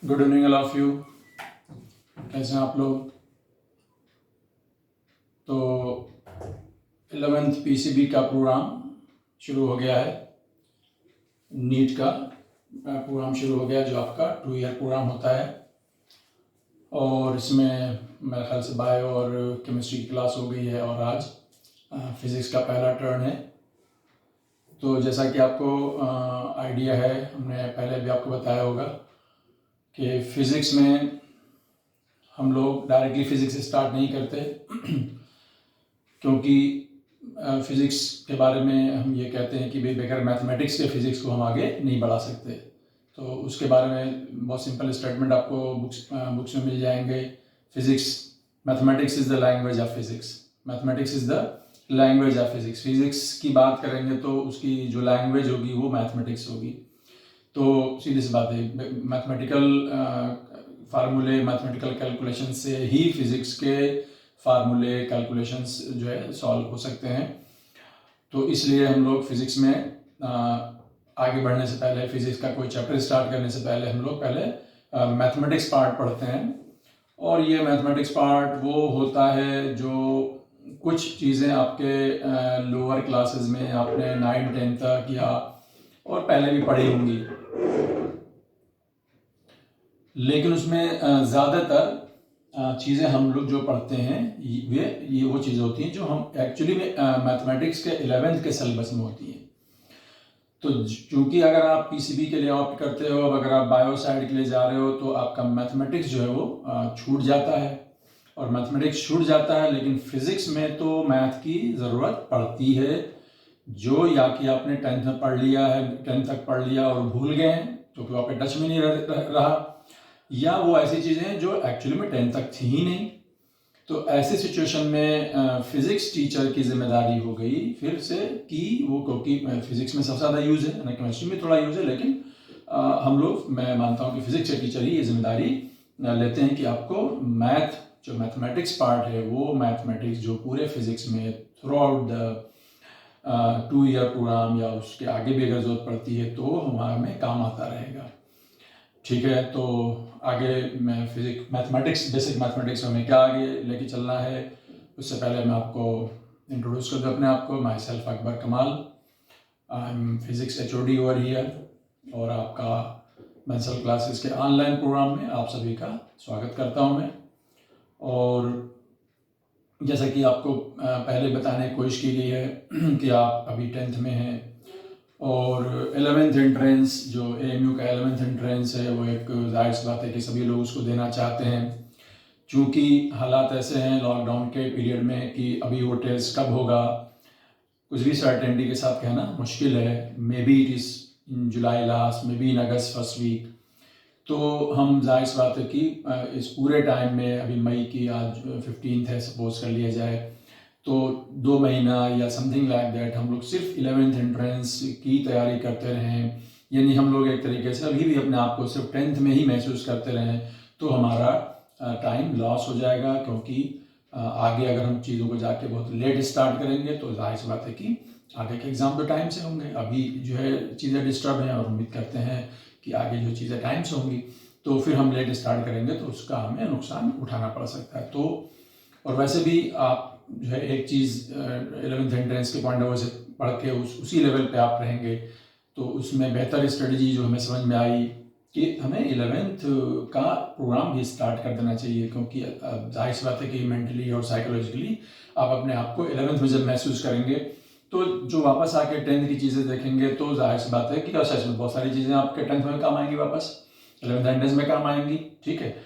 Good evening all of you. कैसे हैं आप लोग? तो 11th पीसीबी का प्रोग्राम शुरू हो गया है। नीट का प्रोग्राम शुरू हो गया, जो आपका 2 ईयर प्रोग्राम होता है। और इसमें मेरे ख्याल से बायो और केमिस्ट्री की क्लास हो गई है और आज फिज़िक्स का पहला टर्न है। तो जैसा कि आपको आइडिया है, हमने पहले भी आपको बताया होगा कि फ़िज़िक्स में हम लोग डायरेक्टली फ़िज़िक्स स्टार्ट नहीं करते क्योंकि फ़िज़िक्स के बारे में हम ये कहते हैं कि भाई बगैर मैथमेटिक्स के फ़िज़िक्स को हम आगे नहीं बढ़ा सकते। तो उसके बारे में बहुत सिंपल स्टेटमेंट आपको बुक्स में मिल जाएंगे। Physics, mathematics is the language of physics, mathematics is the language of physics. Physics की बात करेंगे तो उसकी जो लैंग्वेज होगी वो मैथमेटिक्स होगी। तो सीधी सी बात है, मैथमेटिकल फार्मूले, मैथमेटिकल कैलकुलेशन से ही फिज़िक्स के फार्मूले, कैलकुलेशंस जो है सॉल्व हो सकते हैं। तो इसलिए हम लोग फिज़िक्स में आगे बढ़ने से पहले, फिज़िक्स का कोई चैप्टर स्टार्ट करने से पहले हम लोग पहले मैथमेटिक्स पार्ट पढ़ते हैं। और ये मैथमेटिक्स पार्ट वो होता है जो कुछ चीज़ें आपके लोअर क्लासेस में आपने 9-10 तक या और पहले भी पढ़ी होंगी, लेकिन उसमें ज़्यादातर चीज़ें हम लोग जो पढ़ते हैं ये वो चीज़ें होती हैं जो हम एक्चुअली में मैथमेटिक्स के 11th के सिलेबस में होती हैं। तो चूँकि अगर आप पीसीबी के लिए ऑप्ट करते हो, अगर आप बायो साइड के लिए जा रहे हो, तो आपका मैथमेटिक्स जो है वो छूट जाता है। और मैथमेटिक्स छूट जाता है, लेकिन फिज़िक्स में तो मैथ की ज़रूरत पड़ती है, जो या कि आपने 10th में पढ़ लिया है, 10th तक पढ़ लिया और भूल गए हैं क्योंकि तो आपके टच में नहीं रहा, या वो ऐसी चीज़ें हैं जो एक्चुअली में 10th तक थी ही नहीं। तो ऐसे सिचुएशन में फिज़िक्स टीचर की जिम्मेदारी हो गई फिर से कि वो, क्योंकि फिज़िक्स में सबसे ज़्यादा यूज़ है, केमिस्ट्री में थोड़ा यूज़ है, लेकिन हम लोग, मैं मानता हूँ कि फिज़िक्स के टीचर ही ये जिम्मेदारी लेते हैं कि आपको मैथ, जो मैथमेटिक्स पार्ट है, वो मैथमेटिक्स जो पूरे फिज़िक्स में throughout the 2 year program या उसके आगे भी अगर ज़रूरत पड़ती है तो हमें काम आता रहेगा। ठीक है, तो आगे मैं फिजिक्स, मैथमेटिक्स, बेसिक मैथमेटिक्स में हमें क्या आगे लेके चलना है, उससे पहले मैं आपको इंट्रोड्यूस कर दूँ अपने आप को। माई सेल्फ अकबर कमाल, I am physics HOD over here, और आपका मेंसल क्लासेस के ऑनलाइन प्रोग्राम में आप सभी का स्वागत करता हूँ मैं। और जैसा कि आपको पहले बताने की कोशिश की गई है कि आप अभी 10th में हैं और 11th एंट्रेंस, जो AMU का 11th एंट्रेंस है, वो एक जाहिर सी बात है कि सभी लोग उसको देना चाहते हैं। चूँकि हालात ऐसे हैं लॉकडाउन के पीरियड में कि अभी वो टेस्ट कब होगा कुछ भी सर्टेनिटी के साथ कहना मुश्किल है। Maybe it is in July last, maybe in August first week. तो हम जाहिर सी बात है कि इस पूरे टाइम में, अभी मई की आज 15th है सपोज कर लिया जाए, तो 2 महीना या समथिंग लाइक दैट हम लोग सिर्फ 11th एंट्रेंस की तैयारी करते रहें, यानी हम लोग एक तरीके से अभी भी अपने आप को सिर्फ 10th में ही महसूस करते रहें, तो हमारा टाइम लॉस हो जाएगा। क्योंकि आगे अगर हम चीज़ों को जाके बहुत लेट स्टार्ट करेंगे तो जाहिर सी बात है कि आगे के एग्ज़ाम तो टाइम से होंगे। अभी जो है चीज़ें डिस्टर्ब हैं और उम्मीद करते हैं कि आगे जो चीज़ें टाइम से होंगी, तो फिर हम लेट स्टार्ट करेंगे तो उसका हमें नुकसान उठाना पड़ सकता है। तो और वैसे भी आप जो है एक चीज़ 11th एंट्रेंस के पॉइंट ऑफ व्यू से पढ़ के उसी लेवल पे आप रहेंगे, तो उसमें बेहतर स्ट्रेटजी जो हमें समझ में आई कि हमें 11th का प्रोग्राम भी स्टार्ट कर देना चाहिए। क्योंकि जाहिर सी बात है कि मेंटली और साइकोलॉजिकली आप अपने आप को 11th में जब महसूस करेंगे, तो जो वापस आके 10th की चीज़ें देखेंगे, तो जाहिर सी बात है कि सच में बहुत सारी चीज़ें आपके 10th में काम आएंगी, वापस 11th एंट्रेंस में काम आएंगी। ठीक है,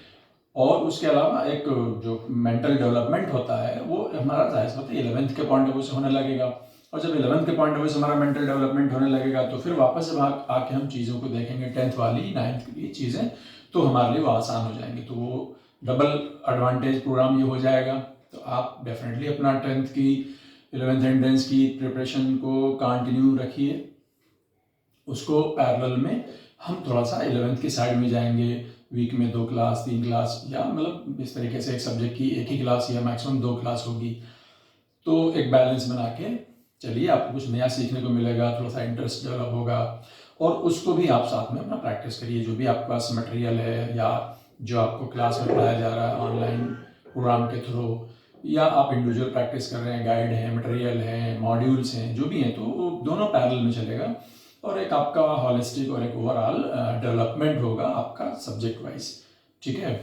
और उसके अलावा एक जो मेंटल डेवलपमेंट होता है वो हमारा जाहिर बात है 11th के पॉइंट ऑफ व्यू से होने लगेगा। और जब 11th के पॉइंट ऑफ व्यू से हमारा मेंटल डेवलपमेंट होने लगेगा, तो फिर वापस जब आके हम चीज़ों को देखेंगे 10th वाली, 9th की चीज़ें, तो हमारे लिए वो आसान हो जाएंगी। तो वो डबल एडवांटेज प्रोग्राम ये हो जाएगा। तो आप डेफिनेटली अपना 10th की, 11th एंट्रेंस की प्रिपरेशन को कंटिन्यू रखिए। उसको पैरेलल में हम थोड़ा सा 11th की साइड में जाएंगे, वीक में 2 क्लास, 3 क्लास, या मतलब इस तरीके से एक सब्जेक्ट की एक ही क्लास या मैक्सिमम 2 क्लास होगी। तो एक बैलेंस बना के चलिए, आपको कुछ नया सीखने को मिलेगा, थोड़ा सा इंटरेस्ट डेवलप होगा। और उसको भी आप साथ में अपना प्रैक्टिस करिए। जो भी आपके पास मटेरियल है या जो आपको क्लास में पढ़ाया जा रहा है ऑनलाइन प्रोग्राम के थ्रू, या आप इंडिविजुअल प्रैक्टिस कर रहे हैं, गाइड हैं, मटेरियल हैं, मॉड्यूल्स हैं, जो भी हैं, तो वो दोनों पैरेलल में चलेगा और एक आपका हॉलिस्टिक और एक ओवरऑल डेवलपमेंट होगा आपका सब्जेक्ट वाइज। ठीक है,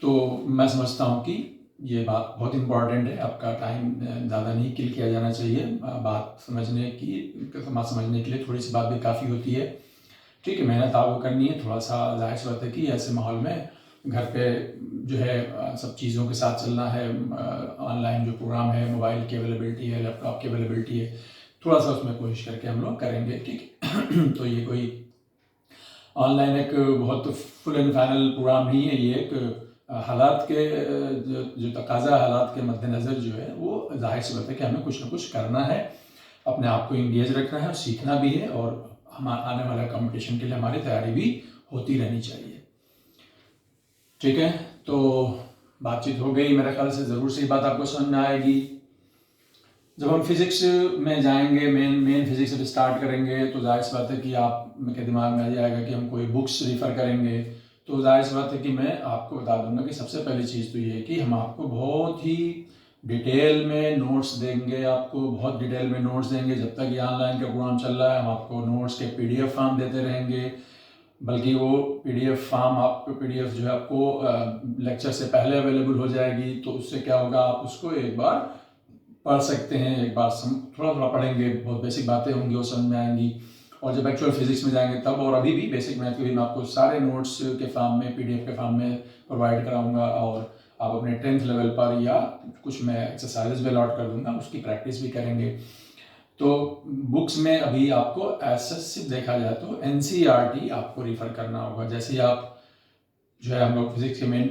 तो मैं समझता हूँ कि ये बात बहुत इंपॉर्टेंट है। आपका टाइम ज़्यादा नहीं किल किया जाना चाहिए। बात समझने के लिए थोड़ी सी बात भी काफ़ी होती है। ठीक है, मेहनत आपको करनी है। थोड़ा सा जाहिर सी बात है कि ऐसे माहौल में घर पे जो है सब चीज़ों के साथ चलना है। ऑनलाइन जो प्रोग्राम है, मोबाइल की अवेलेबिलिटी है, लैपटॉप की अवेलेबिलिटी है, थोड़ा सा उसमें कोशिश करके हम लोग करेंगे। ठीक है तो ये कोई ऑनलाइन एक बहुत फुल एंड फाइनल प्रोग्राम नहीं है। ये एक हालात के जो तकाजा हालात के मद्देनज़र जो है, वो जाहिर सी बात है कि हमें कुछ ना कुछ करना है, अपने आप को इंगेज रखना है और सीखना भी है, और हमारे आने वाले कंपटीशन के लिए हमारी तैयारी भी होती रहनी चाहिए। ठीक है, तो बातचीत हो गई। मेरे ख्याल से ज़रूर से बात आपको समझ में आएगी। जब हम फिज़िक्स में जाएंगे, मेन फिज़िक्स से स्टार्ट करेंगे, तो जाहिर सी बात है कि आप के दिमाग में आ जाएगा कि हम कोई बुक्स रिफ़र करेंगे। तो जाहिर सी बात है कि मैं आपको बता दूंगा कि सबसे पहली चीज़ तो ये है कि हम आपको बहुत ही डिटेल में नोट्स देंगे, आपको बहुत डिटेल में नोट्स देंगे। जब तक ये ऑनलाइन का प्रोग्राम चल रहा है, हम आपको नोट्स के PDF फॉर्म देते रहेंगे। बल्कि वो PDF फॉर्म, आपको PDF जो है आपको लेक्चर से पहले अवेलेबल हो जाएगी। तो उससे क्या होगा, आप उसको एक बार पढ़ सकते हैं, एक बार थोड़ा थोड़ा पढ़ेंगे, बहुत बेसिक बातें होंगी वो समझ में आएंगी। और जब एक्चुअल फिजिक्स में जाएंगे तब, और अभी भी बेसिक मैथ के भी मैं आपको सारे नोट्स के फॉर्म में, PDF के फॉर्म में प्रोवाइड कराऊंगा। और आप अपने 10th लेवल पर या कुछ मैं एक्सरसाइजेज भी अलॉट कर दूंगा, उसकी प्रैक्टिस भी करेंगे। तो बुक्स में अभी आपको ऐसा सिर्फ देखा जाए तो NCERT आपको रिफ़र करना होगा। जैसे ही आप जो है हम लोग फिजिक्स के मेन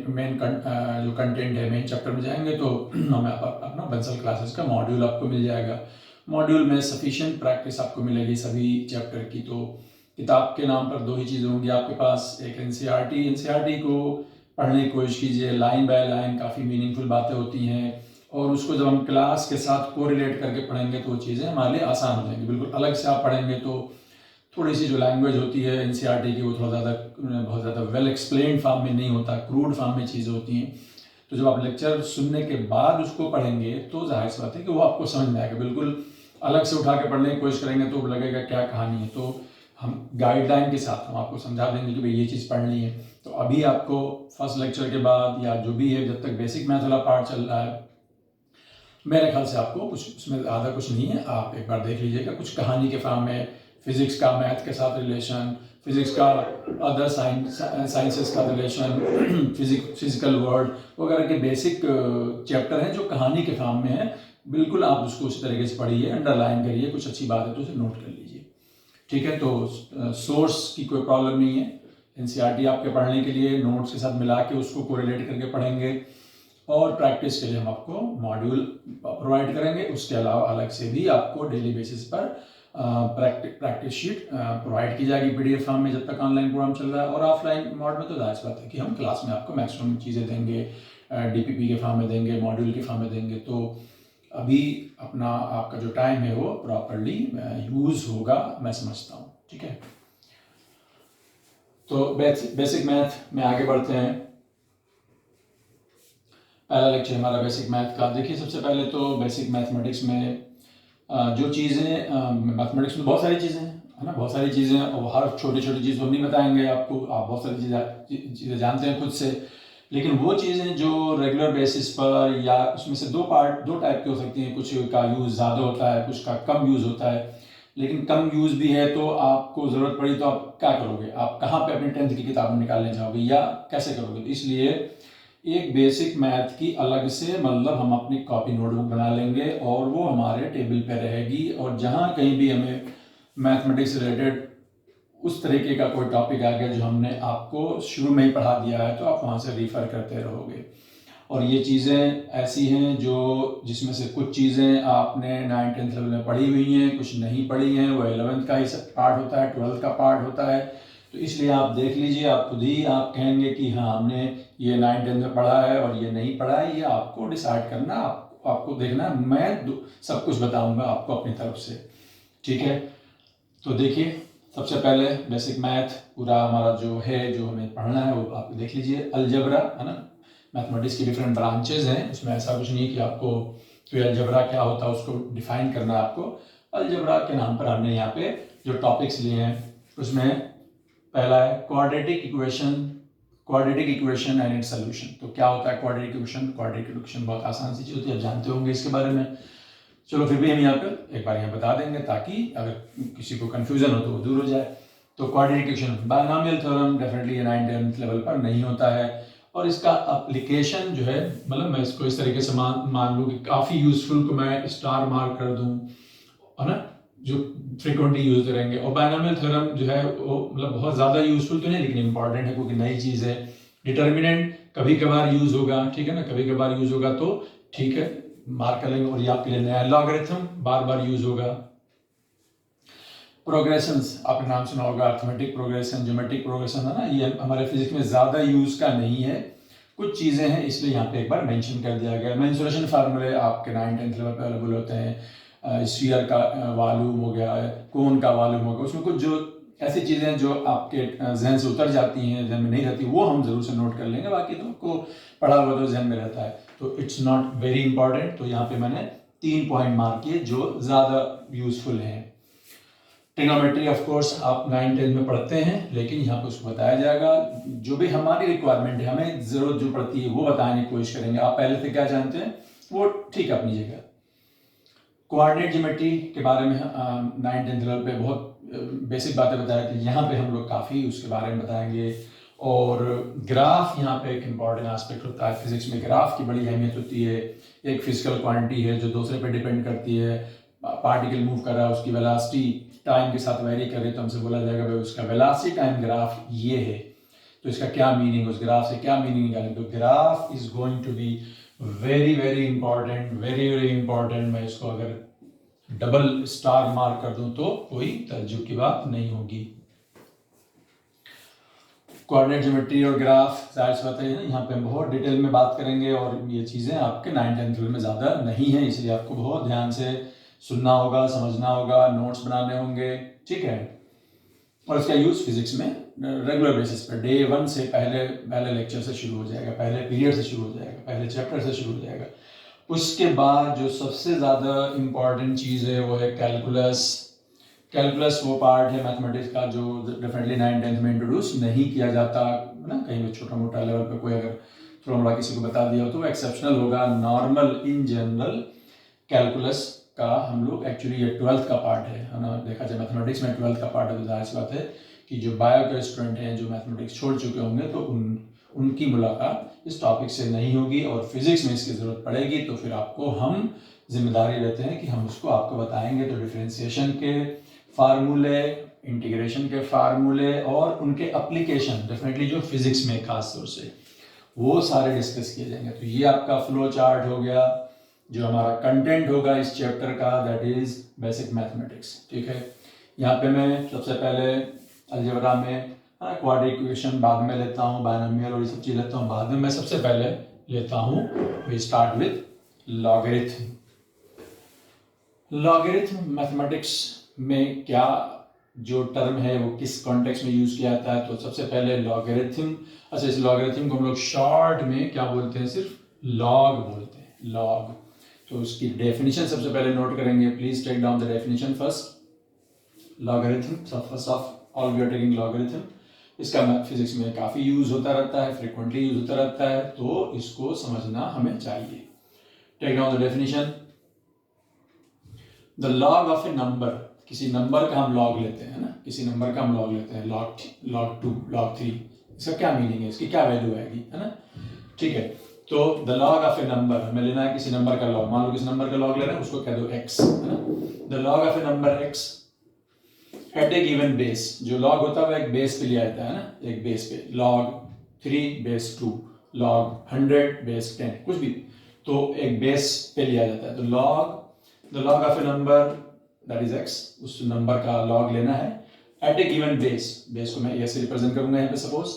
जो कंटेंट है, मेन चैप्टर में जाएंगे, तो हमें अपना बंसल क्लासेस का मॉड्यूल आपको मिल जाएगा। मॉड्यूल में सफिशिएंट प्रैक्टिस आपको मिलेगी सभी चैप्टर की। तो किताब के नाम पर दो ही चीज़ें होंगी आपके पास, एक NCERT को पढ़ने की कोशिश कीजिए। लाइन बाय लाइन काफ़ी मीनिंगफुल बातें होती हैं, और उसको जब हम क्लास के साथ कोरिलेट करके पढ़ेंगे तो वो चीज़ें हमारे लिए आसान हो जाएंगी। बिल्कुल अलग से आप पढ़ेंगे तो थोड़ी सी जो लैंग्वेज होती है NCERT की, वो बहुत ज़्यादा वेल एक्सप्लेन्ड फॉर्म में नहीं होता, क्रूड फॉर्म में चीज़ें होती हैं। तो जब आप लेक्चर सुनने के बाद उसको पढ़ेंगे तो जाहिर सी बात है कि वो आपको समझ में आएगा। बिल्कुल अलग से उठा के पढ़ने की कोशिश करेंगे तो लगेगा क्या कहानी है। तो हम गाइडलाइन के साथ हम आपको समझा देंगे कि भाई ये चीज़ पढ़नी है। तो अभी आपको फर्स्ट लेक्चर के बाद या जो भी है, जब तक बेसिक मैथ वाला पार्ट चल रहा है, मेरे ख्याल से आपको कुछ उसमें ज़्यादा कुछ नहीं है। आप एक बार देख लीजिएगा, कुछ कहानी के फॉर्म में फिजिक्स का मैथ के साथ रिलेशन, फिजिक्स का अदर साइंसेस का रिलेशन, फिजिकल वर्ल्ड वगैरह के बेसिक चैप्टर हैं जो कहानी के फॉर्म में है। बिल्कुल आप उसको उसी तरीके से पढ़िए, अंडरलाइन करिए, कुछ अच्छी बात है तो उसे नोट कर लीजिए। ठीक है, तो सोर्स की कोई प्रॉब्लम नहीं है। NCERT आपके पढ़ने के लिए नोट्स के साथ मिला के उसको कोरिलेट करके पढ़ेंगे, और प्रैक्टिस के लिए हम आपको मॉड्यूल प्रोवाइड करेंगे। उसके अलावा अलग से भी आपको डेली बेसिस पर प्रैक्टिस शीट प्रोवाइड की जाएगी PDF फॉर्म में, जब तक ऑनलाइन प्रोग्राम चल रहा है। और ऑफलाइन मोड में तो जाहिर बात है कि हम क्लास में आपको मैक्सिमम चीज़ें देंगे, DPP के फॉर्म में देंगे, मॉड्यूल के फॉर्म में देंगे। तो अभी अपना आपका जो टाइम है वो प्रॉपरली यूज़ होगा, मैं समझता हूँ। ठीक है, तो बेसिक मैथ में आगे बढ़ते हैं। पहला लेक्चर हमारा बेसिक मैथ का। देखिए, सबसे पहले तो बेसिक मैथमेटिक्स में जो चीज़ें, मैथमेटिक्स में बहुत सारी चीज़ें हैं, है ना, बहुत सारी चीज़ें, और हर छोटी छोटी चीज़ हम नहीं बताएंगे आपको। आप बहुत सारी चीज़ें जानते हैं खुद से, लेकिन वो चीज़ें जो रेगुलर बेसिस पर, या उसमें से दो टाइप की हो सकती हैं। कुछ का यूज़ ज़्यादा होता है, कुछ का कम यूज़ होता है। लेकिन कम यूज़ भी है तो आपको ज़रूरत पड़ी तो आप क्या करोगे, आप कहाँ पे अपनी 10th की किताब निकालने जाओगे या कैसे करोगे। तो इसलिए एक बेसिक मैथ की अलग से, मतलब हम अपनी कॉपी नोटबुक बना लेंगे और वो हमारे टेबल पे रहेगी। और जहाँ कहीं भी हमें मैथमेटिक्स रिलेटेड उस तरीके का कोई टॉपिक आ गया जो हमने आपको शुरू में ही पढ़ा दिया है, तो आप वहाँ से रिफ़र करते रहोगे। और ये चीज़ें ऐसी हैं जो, जिसमें से कुछ चीज़ें आपने 9th-10th लेवल में पढ़ी हुई हैं, कुछ नहीं पढ़ी हैं, वो 11th का ही पार्ट होता है, 12th का पार्ट होता है। तो इसलिए आप देख लीजिए, आप खुद ही आप कहेंगे कि हाँ हमने ये 9th-10th में पढ़ा है और ये नहीं पढ़ा है। ये आपको डिसाइड करना, आपको देखना। मैं सब कुछ बताऊंगा आपको अपनी तरफ से। ठीक है, तो देखिए सबसे पहले बेसिक मैथ पूरा हमारा जो है, जो हमें पढ़ना है वो आप देख लीजिए। अलजबरा है ना, मैथमेटिक्स की डिफरेंट ब्रांचेज हैं, उसमें ऐसा कुछ नहीं है कि आपको कोई अलजबरा क्या होता है उसको डिफाइन करना है आपको। अलजबरा के नाम पर हमने यहाँ पे जो टॉपिक्स लिए हैं उसमें पहला है quadratic equation and it's solution. तो क्या होता है क्वाड्रेटिक इक्वेशन? क्वाड्रेटिक इक्वेशन बहुत आसान सी चीज़ होती है, आप जानते होंगे इसके बारे में। चलो फिर भी हम यहाँ पर एक बार यहाँ बता देंगे ताकि अगर किसी को कंफ्यूजन हो तो वो दूर हो जाए। तो quadratic equation binomial theorem definitely 9th-10th level पर नहीं होता है, और इसका एप्लीकेशन जो है, मतलब मैं इसको इस तरीके से मान लूँ कि काफ़ी यूजफुल को मैं स्टार मार्क कर दूँ, है ना, जो फ्रिक्वेंटली यूज होते रहेंगे। और बायनॉमियल थ्योरम जो है वो मतलब बहुत ज़्यादा यूजफुल तो नहीं, लेकिन इंपॉर्टेंट है क्योंकि नई चीज़ है। डिटर्मिनेंट कभी कभार यूज होगा, ठीक है ना, कभी कभार यूज होगा तो ठीक है, मार्क कर लेंगे। और ये आपके लिए नया लॉगरिथम बार बार यूज होगा। प्रोग्रेशंस आपने नाम सुना होगा, अर्थमेटिक प्रोग्रेशन, ज्योमेट्रिक प्रोग्रेशन, है ना, ये हमारे फिजिक्स में ज़्यादा यूज का नहीं है, कुछ चीज़ें हैं इसलिए यहाँ पे एक बार मेंशन कर दिया गया। मेंसुरेशन फार्मूले आपके 9th-10th लेवल पे अवेलेबल होते हैं। स्फीयर का वॉल्यूम हो गया, कोन का वॉल्यूम हो गया, उसमें कुछ जो ऐसी चीज़ें जो आपके जहन से उतर जाती हैं, जहन में नहीं रहती, वो हम जरूर से नोट कर लेंगे, बाकी तो आपको पढ़ा हुआ तो जहन में रहता है, तो इट्स नॉट वेरी इंपॉर्टेंट। तो यहाँ पे मैंने 3 पॉइंट मार्क किए जो ज़्यादा यूजफुल हैं। ट्रिग्नोमेट्री ऑफ कोर्स आप 9th-10th में पढ़ते हैं, लेकिन यहाँ पे उसको बताया जाएगा, जो भी हमारी रिक्वायरमेंट है, हमें ज़रूरत जो पड़ती है वो बताने की कोशिश करेंगे। आप पहले से क्या जानते हैं वो ठीक है अपनी जगह। कोऑर्डिनेट ज्योमेट्री के बारे में 9th-10th लेवल पे बहुत बेसिक बातें बताया थी, यहाँ पे हम लोग काफ़ी उसके बारे में बताएंगे। और ग्राफ यहाँ पे एक इम्पॉर्टेंट एस्पेक्ट होता है, फिजिक्स में ग्राफ की बड़ी अहमियत होती है। एक फिजिकल क्वांटिटी है जो दूसरे पे डिपेंड करती है, पार्टिकल मूव कर रहा है, उसकी वेलोसिटी टाइम के साथ वेरी करे तो हमसे बोला जाएगा भाई उसका वेलोसिटी टाइम ग्राफ ये है, तो इसका क्या मीनिंग, उस ग्राफ से क्या मीनिंग निकालें। तो graph is going to be very very important, very very important. मैं इसको अगर डबल स्टार मार्क कर दूं तो कोई तज्जुब की बात नहीं होगी। कोऑर्डिनेट ज्योमेट्री और ग्राफ जाहिर सी बात है ना, यहाँ पे हम बहुत डिटेल में बात करेंगे, और ये चीज़ें आपके 9th-10th में ज़्यादा नहीं है, इसलिए आपको बहुत ध्यान से सुनना होगा, समझना होगा, नोट्स बनाने होंगे, ठीक है। और इसका यूज़ फिजिक्स में रेगुलर बेसिस पर डे 1 से पहले लेक्चर से शुरू हो जाएगा, पहले पीरियड से शुरू हो जाएगा, पहले चैप्टर से शुरू हो जाएगा। उसके बाद जो सबसे ज़्यादा इम्पॉर्टेंट चीज़ है वो है कैलकुलस। कैलकुलस वो पार्ट है मैथमेटिक्स का जो डेफिनेटली 9th-10th में इंट्रोड्यूस नहीं किया जाता है ना, कहीं भी छोटा मोटा लेवल पे कोई अगर थोड़ा मोड़ा किसी को बता दिया हो तो वो एक्सेप्शनल होगा। नॉर्मल इन जनरल कैलकुलस का हम लोग एक्चुअली ये 12th का पार्ट है ना, देखा जाए मैथमेटिक्स में 12th का पार्ट है, तो जाहिर सी बात है कि जो बायो के स्टूडेंट हैं जो मैथमेटिक्स छोड़ चुके होंगे तो उनकी मुलाकात इस टॉपिक से नहीं होगी, और फिजिक्स में इसकी ज़रूरत पड़ेगी तो फिर आपको हम जिम्मेदारी लेते हैं कि हम उसको आपको बताएंगे। तो डिफरेंशिएशन के फार्मूले, इंटीग्रेशन के फार्मूले और उनके एप्लीकेशन डेफिनेटली जो फिजिक्स में खास तौर से वो सारे डिस्कस किए जाएंगे। तो ये आपका फ्लो चार्ट हो गया, जो हमारा कंटेंट होगा इस चैप्टर का, दैट इज बेसिक मैथमेटिक्स, ठीक है। यहाँ पे मैं सबसे पहले अलजेब्रा में क्वाड्रेटिक इक्वेशन बाद में लेता हूँ, बायनोमियल और ये सब चीज़ लेता हूँ बाद में। मैं सबसे पहले लेता हूँ, we start with logarithm. Logarithm mathematics में क्या जो टर्म है वो किस कॉन्टेक्स्ट में यूज किया जाता है, तो सबसे पहले लॉगरिथम, अच्छा इस लॉगरिथम को हम लोग शॉर्ट में क्या बोलते हैं, सिर्फ लॉग बोलते हैं, लॉग। तो उसकी डेफिनेशन सबसे पहले नोट करेंगे, please take down the definition first. Logarithm, first of all we are taking logarithm. इसका फिजिक्स में काफ़ी यूज होता रहता है, फ्रिक्वेंटली यूज होता रहता है, तो इसको समझना हमें चाहिए। Take down the definition. The log of a number, किसी नंबर का हम लॉग लेते हैं ना, किसी नंबर का हम लॉग लेते हैं, log 2, log 3, इसका क्या मीनिंग है, इसकी क्या वैल्यू आएगी, है ना, ठीक है। तो the log of a number, हमें लेना है किसी नंबर का लॉग, मान लो किसी नंबर का लॉग ले रहे हैं, उसको कह दो x, है ना। The log of a number x at a given base, जो लॉग होता है वो एक बेस पे लिया जाता है ना, एक बेस पे, log 3 बेस 2, log 100 बेस 10, कुछ भी, तो एक बेस पे लिया जाता है। तो the log of a number that is x, उस नंबर का लॉग लेना है eight a given base, base को मैं ऐसे रिप्रेजेंट करूंगा यहाँ पे, सपोज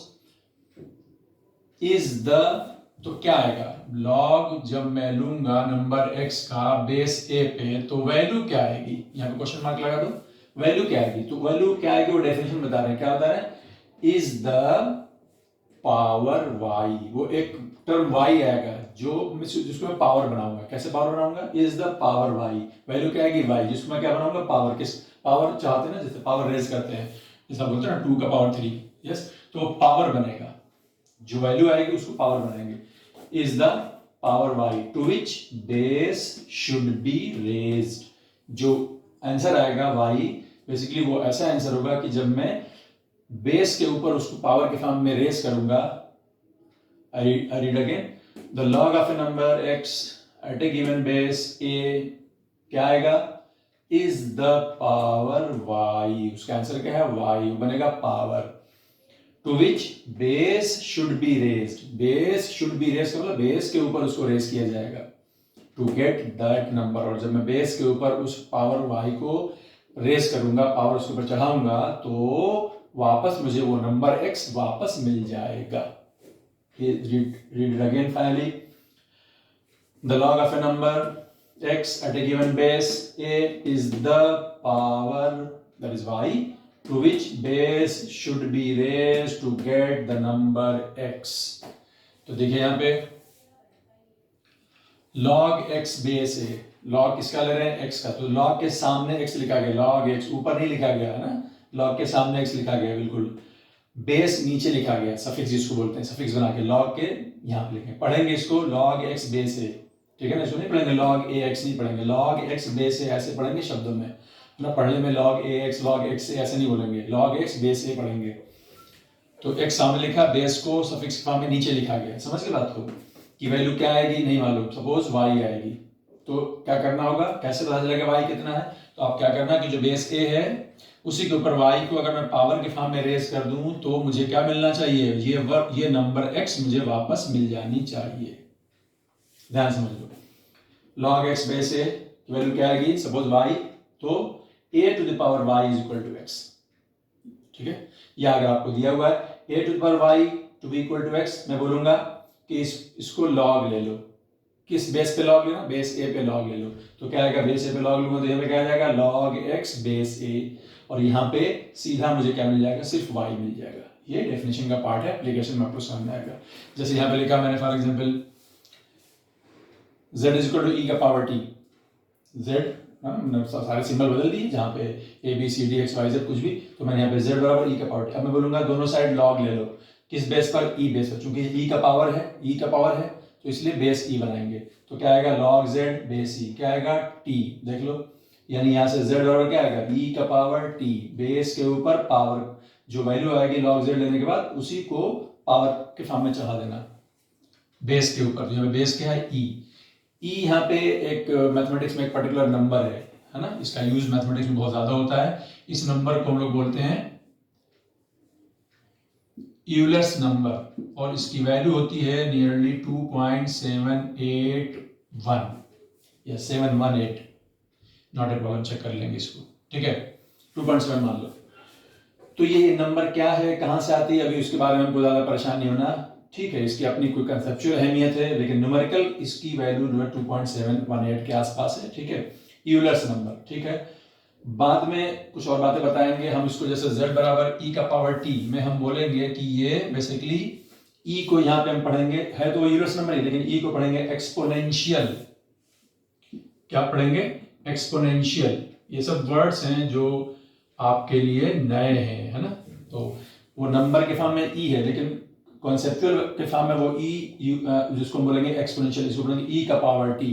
इज द, तो क्या आएगा, लॉग जब मैं लूंगा नंबर x का बेस a पे तो वैल्यू क्या आएगी, यहाँ पे क्वेश्चन मार्क लगा दो, वैल्यू क्या आएगी, तो वैल्यू क्या आएगी वो डेफिनेशन बता रहे हैं, क्या बता रहे हैं, इज द पावर वाई, वो एक टर्म वाई आएगा जो जिसको मैं पावर बनाऊंगा, कैसे पावर बनाऊंगा, is the power y, value क्या आएगी वाई, जिसको मैं क्या बनाऊंगा पावर, किस पावर चाहते हैं ना, जैसे पावर रेज करते हैं, जैसा बोलते हैं ना 2 का पावर 3, यस, तो पावर बनेगा, जो वैल्यू आएगी उसको पावर बनाएंगे, is the power y to which base should be raised, जो आंसर आएगा वाई बेसिकली वो ऐसा आंसर होगा कि जब मैं बेस के ऊपर उसको पावर के फॉर्म में रेस करूंगा, I read again, the log of a number x at a given base a क्या आएगा, is the power y, उसका आंसर क्या है y, बनेगा power, to which base should be raised, base should be raised का मतलब base के ऊपर उसको रेस किया जाएगा, to get that number, और जब मैं बेस के ऊपर उस पावर y को रेस करूंगा, पावर उसके ऊपर चढ़ाऊंगा, तो वापस मुझे वो नंबर x वापस मिल जाएगा। Read it again finally. The log of a number x at a given base a is the power, that is y, to which base should be raised to get the number x. तो देखिए यहाँ पे log x base a, log किसका ले रहे हैं x का, तो log के सामने x लिखा गया, log x ऊपर नहीं लिखा गया है ना, log के सामने x लिखा गया बिल्कुल, बेस नीचे लिखा गया, सफिक्स जिसको बोलते हैं, सफिक्स बना के log के यहाँ पे लिखें, पढ़ेंगे इसको log x बेस a, ठीक है ना, इसको नहीं पढ़ेंगे log ax, नहीं पढ़ेंगे log x बेस a, ऐसे पढ़ेंगे शब्दों में ना, पढ़ने में log ax log x ऐसे नहीं बोलेंगे, log x बेस a पढ़ेंगे, तो x सामने लिखा, बेस को सफिक्स फॉर्म में नीचे लिखा गया, समझ गए बात को, कि वैल्यू क्या आएगी नहीं मालूम, सपोज y आएगी, तो क्या करना होगा, कैसे पता चलेगा y कितना है, तो आप क्या करना कि जो बेस a है उसी के ऊपर y को अगर मैं पावर के फॉर्म में रेस कर दूं तो मुझे क्या मिलना चाहिए, ये नंबर x मुझे वापस मिल जानी चाहिए, ध्यान समझ लो, log x बेस a की वैल्यू क्या आएगी, सपोज y, तो a to the power y is equal to x, ठीक है, या अगर आपको दिया हुआ है a to the power y to be equal to x, मैं बोलूंगा कि इसको log ले लो, किस बेस पे log लेना, बेस a पे log ले लो, तो क्या आएगा, बेस a पे log लूंगा तो यहाँ पे क्या आ जाएगा log x बेस a, और यहाँ पे सीधा मुझे क्या मिल जाएगा, सिर्फ y मिल जाएगा, ये डेफिनेशन का पार्ट है, एप्लीकेशन में आपको समझ में आएगा, जैसे यहाँ पे लिखा मैंने for example z is equal to e का पावर t, z सारे सिंबल बदल दिए, जहाँ पे a b c d x y z कुछ भी, तो मैंने यहाँ पे z बराबर e का पावर t, अब मैं बोलूंगा दोनों साइड log ले लो, किस बेस पर, e बेस पर, चूंकि e का पावर है तो इसलिए बेस e बनाएंगे, तो क्या आएगा log z बेस e, क्या आएगा t, देख लो, यानी यहाँ से z बराबर क्या आएगा, e का पावर t, बेस के ऊपर पावर, जो वैल्यू आएगी log z लेने के बाद उसी को पावर के फॉर्म में चढ़ा देना बेस के ऊपर, तो यहाँ पे बेस क्या है e, यहाँ पे एक मैथमेटिक्स में एक पर्टिकुलर नंबर है ना, इसका यूज मैथमेटिक्स में बहुत ज्यादा होता है, इस नंबर को हम लोग बोलते हैं यूलर्स नंबर, और इसकी वैल्यू होती है नियरली 2.781 या 718, नॉट ए प्रॉब्लम, चेक कर लेंगे इसको, ठीक है, 2.7 मान लो, तो ये नंबर क्या है, कहां से आती है, अभी उसके बारे में हमको ज्यादा परेशान नहीं होना, ठीक है, इसकी अपनी कोई कंसेप्चुअल अहमियत है, लेकिन न्यूमेरिकल इसकी वैल्यू 2.718 के आसपास है, ठीक है, यूलर्स नंबर, ठीक है, बाद में कुछ और बातें बताएंगे हम इसको, जैसे z बराबर e का पावर t में हम बोलेंगे कि ये बेसिकली e को यहाँ पे हम पढ़ेंगे, है तो यूलर्स नंबर ही, लेकिन e को पढ़ेंगे एक्सपोनेंशियल, क्या पढ़ेंगे, एक्सपोनेंशियल, ये सब वर्ड्स हैं जो आपके लिए नए हैं, है ना, तो वो नंबर के फॉर्म में e है, लेकिन कॉन्सेप्चुअल के फॉर्म में वो e जिसको हम बोलेंगे एक्सपोनेंशियल, इसको बोलेंगे e का पावर t,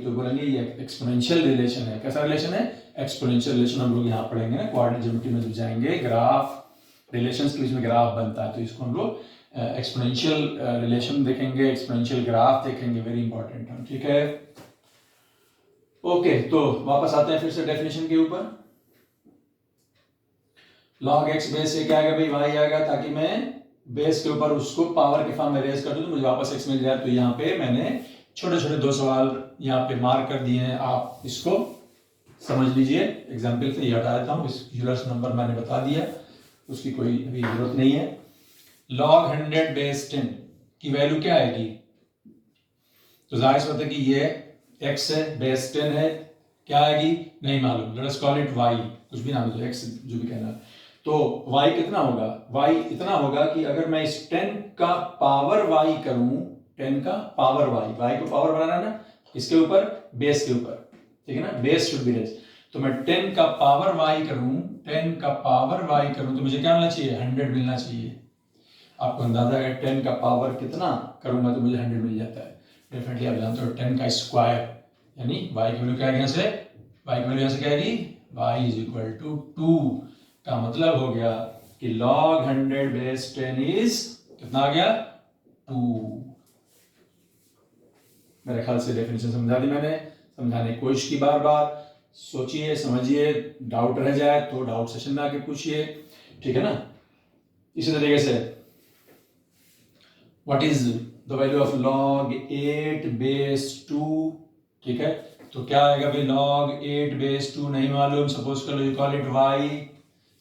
तो बोलेंगे ये एक्सपोनेंशियल रिलेशन है, कैसा रिलेशन है, एक्सपोनेंशियल रिलेशन, हम लोग यहाँ पढ़ेंगे ना कोऑर्डिनेट ज्योमेट्री में जब जाएंगे, ग्राफ रिलेशंस के बीच में ग्राफ बनता है, तो इसको हम लोग एक्सपोनेंशियल रिलेशन देखेंगे, एक्सपोनेंशियल ग्राफ देखेंगे, वेरी इंपॉर्टेंट है, ठीक है, ओके, तो वापस आते हैं फिर से डेफिनेशन के ऊपर, log x बेस से क्या आएगा भाई, y आएगा, ताकि मैं बेस के ऊपर उसको पावर के फॉर्म में रेज कर दूं तो मुझे वापस x मिल जाए, तो यहाँ पे मैंने छोटे छोटे 2 सवाल यहाँ पे मार्क कर दिए हैं, आप इसको समझ लीजिए, एग्जाम्पल से ये हटा देता हूँ, इस यूलर्स नंबर मैंने बता दिया, उसकी कोई अभी जरूरत नहीं है, log 100 बेस 10 की वैल्यू क्या आएगी, तो जाहिर सी बात है कि ये x है, बेस 10 है, क्या आएगी नहीं मालूम, let us call it y, कुछ भी नाम दो, x जो भी कहना है। तो y कितना होगा, y इतना होगा कि अगर मैं इस 10 का पावर y करूं, 10 का पावर y को पावर बनाना ना इसके ऊपर, बेस के ऊपर, ठीक है ना, बेस शुड बी रेज। तो मैं 10 का पावर y करूं, 10 का पावर y करूं तो मुझे क्या मिलना चाहिए, 100 मिलना चाहिए। आपको अंदाजा है 10 का पावर कितना करूंगा तो मुझे 100 मिल जाता है। डेफिनेटली आप जानते हो 10 का स्क्वायर यानी y की वैल्यू क्या आएगी, यहाँ से y की वैल्यू यहाँ से क्या आएगी, y इज इक्वल टू 2 का मतलब हो गया कि log 100 बेस 10 इज कितना आ गया, 2। मेरे ख्याल से डेफिनेशन समझा दी मैंने, समझाने की कोशिश की, बार बार सोचिए समझिए, डाउट रह जाए तो डाउट सेशन में आके पूछिए, ठीक है ना। इसी तरीके से what is the value of log 8 base 2, ठीक है, तो क्या आएगा भाई, log 8 बेस 2 नहीं मालूम, सपोज कर लो यू कॉल इट y,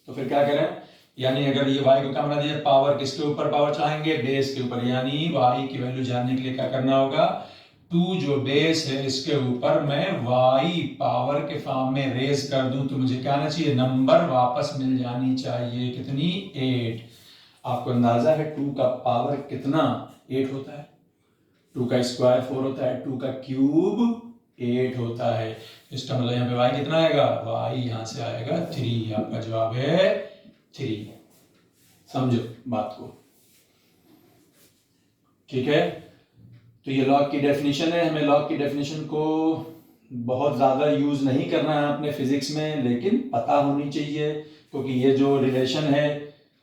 तो फिर क्या करें, यानी अगर ये y को क्या बना दिया, पावर किसके ऊपर पावर चाहेंगे, बेस के ऊपर, यानी y की वैल्यू जानने के लिए क्या करना होगा, 2 जो बेस है इसके ऊपर मैं y पावर के फॉर्म में रेज कर दूं तो मुझे क्या आना चाहिए, नंबर वापस मिल जानी चाहिए, कितनी, 8। आपको अंदाजा है 2 का पावर कितना, 8 होता है, 2 का स्क्वायर 4 होता है, 2 का क्यूब 8 होता है। इसका मतलब यहाँ पे y कितना आएगा, y यहाँ से आएगा 3, आपका जवाब है 3। समझो बात को, ठीक है। तो ये लॉग की डेफिनेशन है, हमें लॉग की डेफिनेशन को बहुत ज़्यादा यूज़ नहीं करना है अपने फिजिक्स में, लेकिन पता होनी चाहिए, क्योंकि ये जो रिलेशन है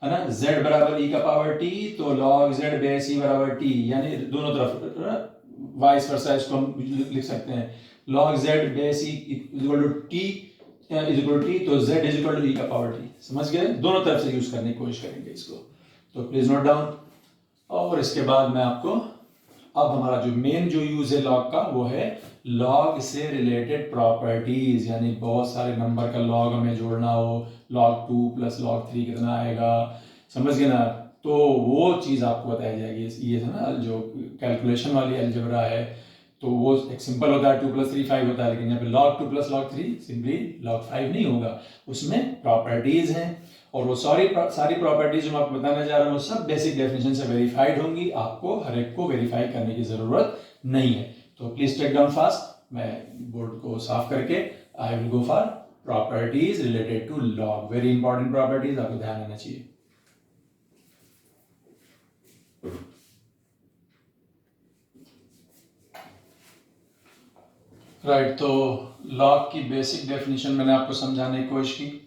ना, z बराबर e का पावर t, तो log z बेस e बराबर t, यानी दोनों तरफ वाइस वर्सा इसको हम लिख सकते हैं, log z base e equal to t is equal to t, तो z is equal to e का पावर t। समझ गए, दोनों तरफ से यूज करने की कोशिश करेंगे इसको, तो प्लीज नोट डाउन। और इसके बाद मैं आपको, अब हमारा जो मेन जो यूज है लॉग का वो है लॉग से रिलेटेड प्रॉपर्टीज, यानी बहुत सारे नंबर का लॉग हमें जोड़ना हो, log 2 प्लस log 3 कितना आएगा, समझ गए ना, तो वो चीज़ आपको बताई जाएगी। ये है ना जो कैलकुलेशन वाली अलजेब्रा है, तो वो एक सिंपल होता है 2 प्लस 3 5 होता है, लेकिन यहाँ पे log 2 plus log 3 simply log 5 नहीं होगा, उसमें प्रॉपर्टीज हैं, और वो सारी प्रॉपर्टीज जो मैं आपको बताने जा रहा हूँ वो सब बेसिक डेफिनेशन से वेरीफाइड होंगी, आपको हर एक को वेरीफाई करने की जरूरत नहीं है। तो प्लीज टेक डाउन फास्ट, मैं बोर्ड को साफ करके I will go for properties related to log, very important properties, आपको ध्यान रहना चाहिए। राइट, तो लॉग की बेसिक डेफिनेशन मैंने आपको समझाने की कोशिश की,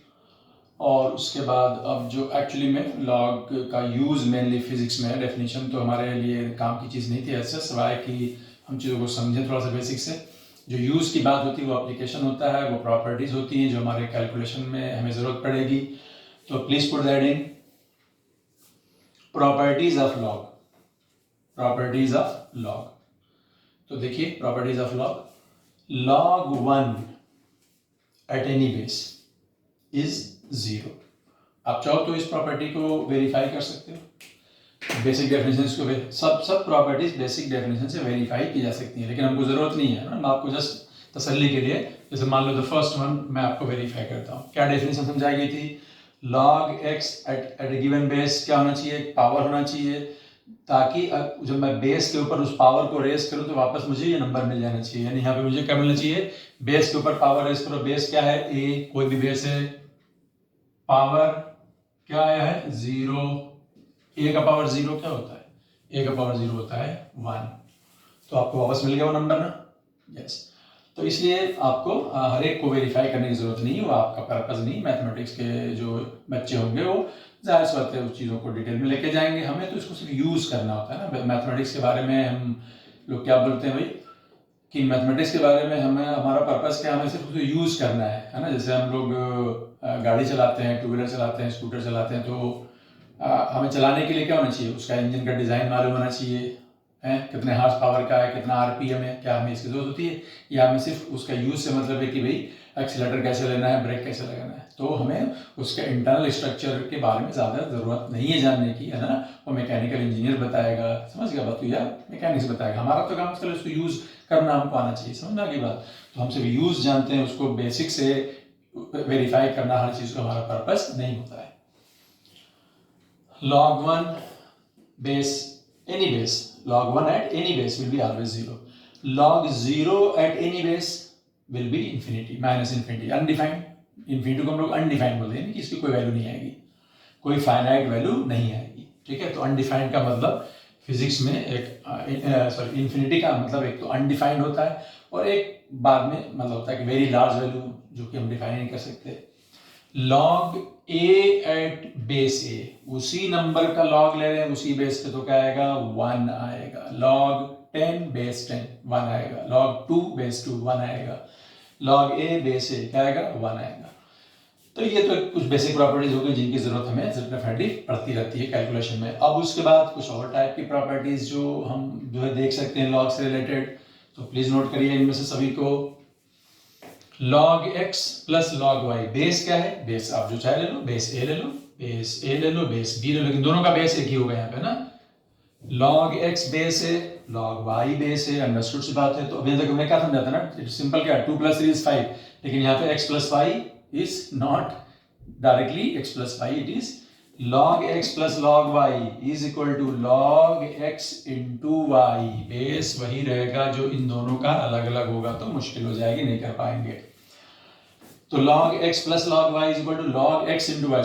और उसके बाद अब जो एक्चुअली में लॉग का यूज़ मेनली फिजिक्स में है, डेफिनेशन तो हमारे लिए काम की चीज़ नहीं थी ऐसे, सिवाय कि हम चीज़ों को समझें थोड़ा सा बेसिक से। जो यूज़ की बात होती है वो एप्लीकेशन होता है, वो प्रॉपर्टीज़ होती हैं जो हमारे कैलकुलेशन में हमें ज़रूरत पड़ेगी। तो please put that in properties of log, properties of log. तो देखिए properties of log, log 1 at any base is 0। आप चाहो तो इस प्रॉपर्टी को वेरीफाई कर सकते हो, बेसिक डेफिनेशन को, सब प्रॉपर्टीज बेसिक डेफिनेशन से वेरीफाई की जा सकती हैं, लेकिन हमको जरूरत नहीं है ना, मैं आपको जस्ट तसल्ली के लिए, जैसे मान लो द फर्स्ट वन मैं आपको वेरीफाई करता हूँ। क्या डेफिनेशन समझाई गई थी, log x at a given base क्या होना चाहिए, पावर होना चाहिए, ताकि जब मैं बेस के ऊपर उस पावर को रेस करूं तो वापस मुझे ये नंबर मिल जाना चाहिए। यानी यहाँ पे मुझे क्या मिलना चाहिए, बेस के ऊपर पावर रेस करो, बेस क्या है a, कोई भी बेस है, पावर क्या आया है 0, a का पावर 0 क्या होता है, a का पावर 0 होता है 1, तो आपको वापस मिल गया वो नंबर ना, यस। तो इसलिए आपको हर एक को वेरीफाई करने की जरूरत नहीं है, वो आपका पर्पज नहीं। मैथमेटिक्स के जो बच्चे होंगे वो जाहिर सी बात है उस चीज़ों को डिटेल में लेके जाएंगे, हमें तो इसको सिर्फ यूज़ करना होता है ना। मैथमेटिक्स के बारे में हम लोग क्या बोलते हैं भाई, कि मैथमेटिक्स के बारे में हमें, हमारा पर्पस क्या है, हमें सिर्फ उसको यूज़ करना है ना। जैसे हम लोग गाड़ी चलाते हैं, टू व्हीलर चलाते हैं, स्कूटर चलाते हैं, तो हमें चलाने के लिए क्या होना चाहिए, उसका इंजन का डिज़ाइन मालूम होना चाहिए, है कितने हार्स पावर का है, कितना आरपीएम है, क्या हमें इसकी जरूरत होती है, या हमें सिर्फ उसका यूज से मतलब है कि भाई एक्सीलरेटर कैसे लेना है, ब्रेक कैसे लगाना है, तो हमें उसके इंटरनल स्ट्रक्चर के बारे में ज़्यादा ज़रूरत नहीं है जानने की, है ना। वो मैकेनिकल इंजीनियर बताएगा, समझ गया बात, या मैकेनिक्स बताएगा, हमारा तो काम उसको यूज़ करना हमको आना चाहिए, समझना की बात। तो हम सिर्फ यूज जानते हैं, उसको बेसिक से वेरीफाई करना हर चीज का हमारा पर्पस नहीं होता है। log 1 base any base, log 1 at any base will be always 0, log 0 at any base will be infinity, minus infinity, undefined। Infinity को हम लोग अनडिफाइंड बोलते हैं कि इसकी कोई वैल्यू नहीं आएगी, कोई फाइनाइट वैल्यू नहीं आएगी, ठीक है। तो अनडिफाइंड का मतलब फिजिक्स में एक इन्फिनिटी का मतलब एक तो अनडिफाइंड होता है और एक बाद में मतलब होता है कि वेरी लार्ज वैल्यू जो कि हम डिफाइन नहीं कर सकते। log a at base a, उसी नंबर का log ले रहे हैं उसी बेस पे, तो क्या आएगा 1 आएगा। log 10 बेस 10 1 आएगा। log 2 बेस 2 1 आएगा। log a बेस a क्या आएगा 1 आएगा। तो ये तो कुछ बेसिक प्रॉपर्टीज हो गई जिनकी जरूरत हमें डेफिनेटली पड़ती रहती है कैलकुलेशन में। अब उसके बाद कुछ और टाइप की प्रॉपर्टीज जो हम जो है देख सकते हैं लॉग से रिलेटेड, तो प्लीज नोट करिए इनमें से सभी को। log x plus log y, base क्या है, बेस आप जो चाहे ले लो, बेस a ले लो, बेस a ले लो, बेस b ले लो, लेकिन दोनों का बेस एक ही होगा यहाँ पे ना। log x बेस है, log y बेस है, अंडरस्टूड सी बात है। तो अभी तक हमने क्या समझा था ना, सिंपल क्या 2 + 3 = 5, लेकिन यहाँ पे x + y is not directly x + y, it is log x plus log y is equal to log x into y। Base वही रहेगा, जो इन दोनों का अलग अलग होगा तो मुश्किल हो जाएगी, नहीं कर पाएंगे। तो log x plus log y is equal to log x into y,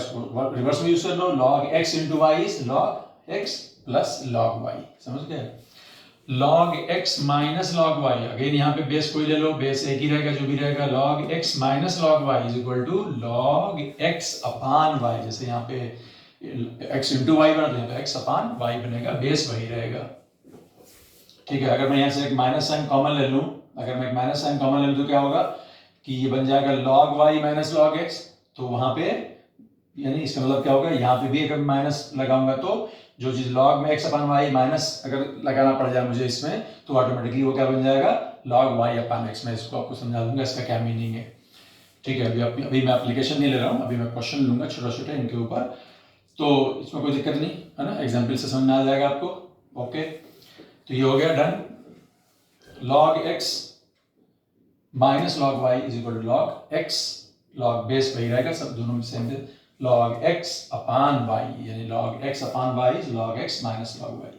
reverse में यूज कर लो, log x into y is log x plus log y, समझ गए। log x minus log y, again यहाँ पे बेस कोई ले लो, base एक ही रहेगा जो भी रहेगा, log x minus log y is equal to log x upon y, जैसे यहाँ पे x into y बना तो यहाँ पे x upon y बनेगा, बेस वही रहेगा, ठीक है। अगर मैं यहाँ से एक माइनस साइन कॉमन ले लूँ, अगर मैं एक माइनस साइन कॉमन ले लूँ तो क्या होगा कि ये बन जाएगा log y minus log x, तो वहां पे यानी इसका मतलब क्या होगा, यहाँ पे भी अगर माइनस लगाऊंगा तो जो चीज log में x अपन y माइनस अगर लगाना पड़ जाए मुझे इसमें, तो ऑटोमेटिकली वो क्या बन जाएगा log y अपन x। मैं इसको आपको समझा दूंगा इसका क्या मीनिंग है, ठीक है। अभी मैं एप्लीकेशन नहीं ले रहा हूँ, अभी मैं क्वेश्चन लूंगा छोटे छोटे इनके ऊपर, तो इसमें कोई दिक्कत नहीं है ना, एग्जाम्पल से समझ में आ जाएगा आपको। ओके, तो ये हो गया done. log x minus log y is equal to log x, log base वही रहेगा, सब दोनों में सेम है, log x अपान y, यानी log x upon y is log x minus log y।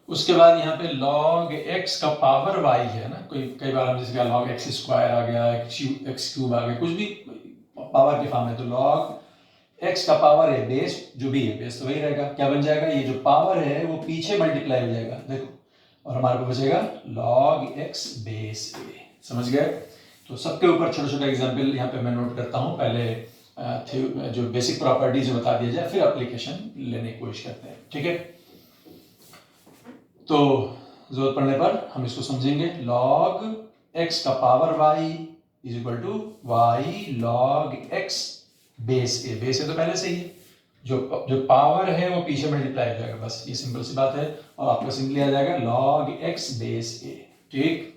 उसके बाद यहाँ पे log x का पावर y है ना, कई बार हम जैसे log x स्क्वायर आ गया, x क्यूब आ गया, कुछ भी पावर के फॉर्म में, तो log x का पावर है बेस, जो भी है बेस तो वही रहेगा, क्या बन जाएगा, ये जो पावर है वो पीछे मल्टीप्लाई हो जाएगा, देखो, और हमारे पास बचेगा log x बेस a, समझ गए। तो सबके ऊपर छोटे छोटे एग्जाम्पल यहाँ पे मैं नोट करता हूँ, पहले जो बेसिक प्रॉपर्टीज बता दिया जाए, फिर एप्लीकेशन लेने की कोशिश करते हैं, ठीक है। तो जरूरत पड़ने पर हम इसको समझेंगे, log x का power y is equal to y log x base a, base a तो पहले से ही है, जो पावर है वो पीछे मल्टीप्लाई हो जाएगा, बस ये सिंपल सी बात है, और आपका सिंपली आ जाएगा log x बेस a, ठीक।